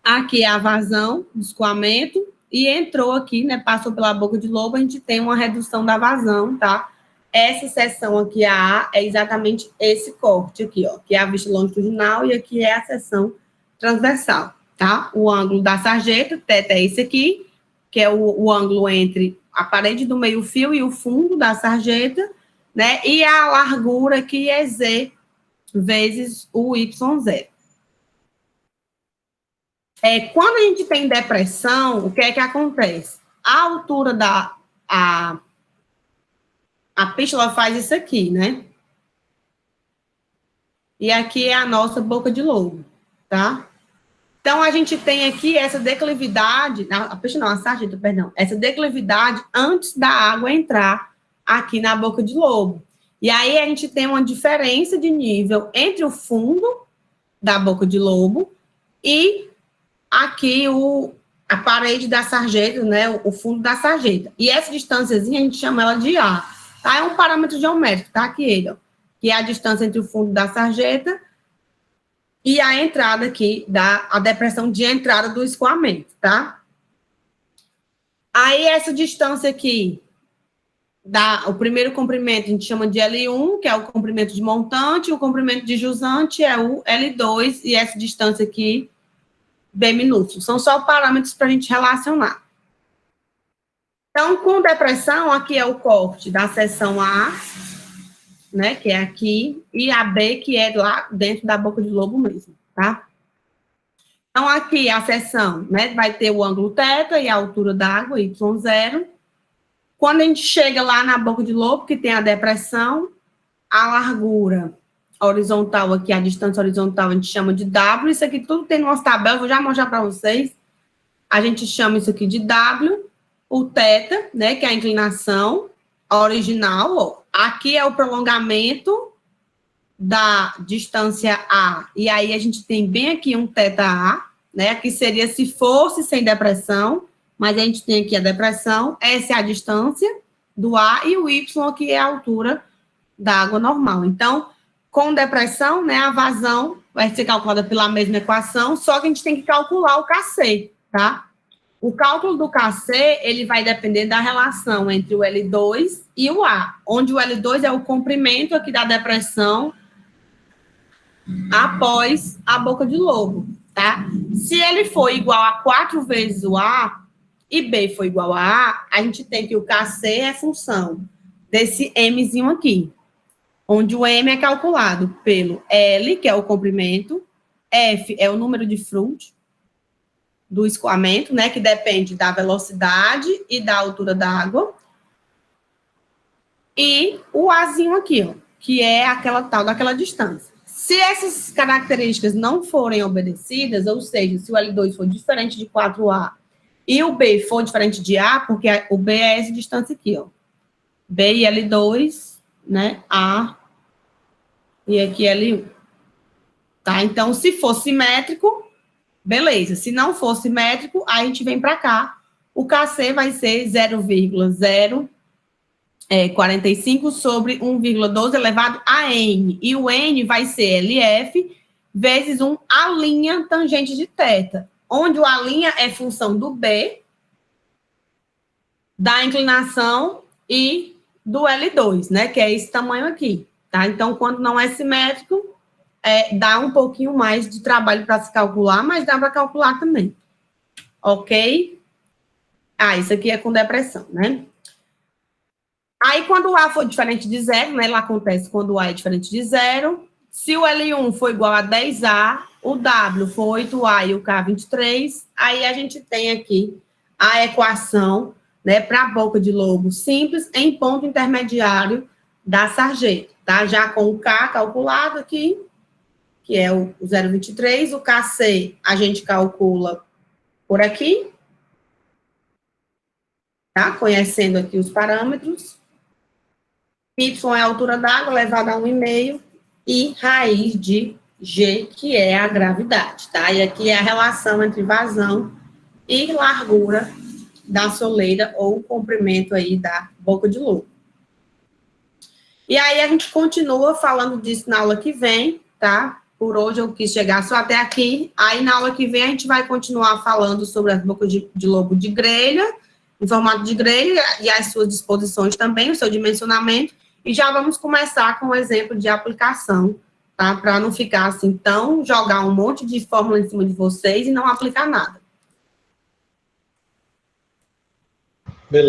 aqui é a vazão do escoamento, e entrou aqui, né, passou pela boca de lobo, a gente tem uma redução da vazão, tá? Essa seção aqui, a A, é exatamente esse corte aqui, ó, que é a vista longitudinal, e aqui é a seção transversal, tá? O ângulo da sarjeta, θ é esse aqui, que é o ângulo entre a parede do meio-fio e o fundo da sarjeta, né? E a largura aqui é Z vezes o Y0. Quando a gente tem depressão, o que é que acontece? A altura a pista, ela faz isso aqui, né? E aqui é a nossa boca de lobo, tá? Então, a gente tem aqui essa declividade, a pista não, a sarjeta, perdão, essa declividade antes da água entrar aqui na boca de lobo. E aí, a gente tem uma diferença de nível entre o fundo da boca de lobo e aqui a parede da sarjeta, né, o fundo da sarjeta. E essa distânciazinha, a gente chama ela de A. Tá? É um parâmetro geométrico, tá? Aqui ele, ó, que é a distância entre o fundo da sarjeta e a entrada aqui, a depressão de entrada do escoamento, tá? Aí, essa distância aqui, o primeiro comprimento a gente chama de L1, que é o comprimento de montante, o comprimento de jusante é o L2, e essa distância aqui, B minúsculo. São só parâmetros para a gente relacionar. Então, com depressão, aqui é o corte da seção A, né, que é aqui, e a B, que é lá dentro da boca de lobo mesmo, tá? Então, aqui a seção, né, vai ter o ângulo θ e a altura da água, Y0. Quando a gente chega lá na boca de lobo, que tem a depressão, a largura horizontal aqui, a distância horizontal, a gente chama de W. Isso aqui tudo tem umas tabelas, vou já mostrar para vocês. A gente chama isso aqui de W. O θ, né, que é a inclinação original, ó. Aqui é o prolongamento da distância A. E aí a gente tem bem aqui um θA, né? Aqui seria se fosse sem depressão, mas a gente tem aqui a depressão. Essa é a distância do A e o Y aqui é a altura da água normal. Então, com depressão, né, a vazão vai ser calculada pela mesma equação, só que a gente tem que calcular o KC, tá? O cálculo do KC, ele vai depender da relação entre o L2 e o A, onde o L2 é o comprimento aqui da depressão após a boca de lobo, tá? Se ele for igual a 4 vezes o A e B for igual a gente tem que o KC é função desse Mzinho aqui, onde o M é calculado pelo L, que é o comprimento, F é o número de Froude do escoamento, né, que depende da velocidade e da altura da água, e o Azinho aqui, ó, que é aquela tal daquela distância. Se essas características não forem obedecidas, ou seja, se o L2 for diferente de 4A e o B for diferente de A, porque o B é essa distância aqui, ó. B e L2, né? A e aqui L1. Tá? Então, se for simétrico, beleza. Se não for simétrico, aí a gente vem para cá. O KC vai ser 0,045 sobre 1,12 elevado a N. E o N vai ser LF vezes um A' tangente de θ, onde o A' é função do B, da inclinação e do L2, né? Que é esse tamanho aqui, tá? Então, quando não é simétrico, dá um pouquinho mais de trabalho para se calcular, mas dá para calcular também. Ok? Isso aqui é com depressão, né? Aí, quando o A for diferente de zero, né? Ela acontece quando o A é diferente de zero. Se o L1 for igual a 10A, o W for 8A e o K 23, aí a gente tem aqui a equação, né, para a boca de lobo simples em ponto intermediário da sarjeta, tá? Já com o K calculado aqui, que é o 0,23, o KC a gente calcula por aqui, tá? Conhecendo aqui os parâmetros. Y é a altura da água, elevado a 1,5, e raiz de G, que é a gravidade, tá? E aqui é a relação entre vazão e largura da soleira, ou comprimento aí da boca de lobo. E aí a gente continua falando disso na aula que vem, tá? Por hoje eu quis chegar só até aqui. Aí na aula que vem a gente vai continuar falando sobre as bocas de lobo de grelha, em formato de grelha, e as suas disposições também, o seu dimensionamento. E já vamos começar com um exemplo de aplicação, tá? Para não ficar assim, tão jogar um monte de fórmula em cima de vocês e não aplicar nada.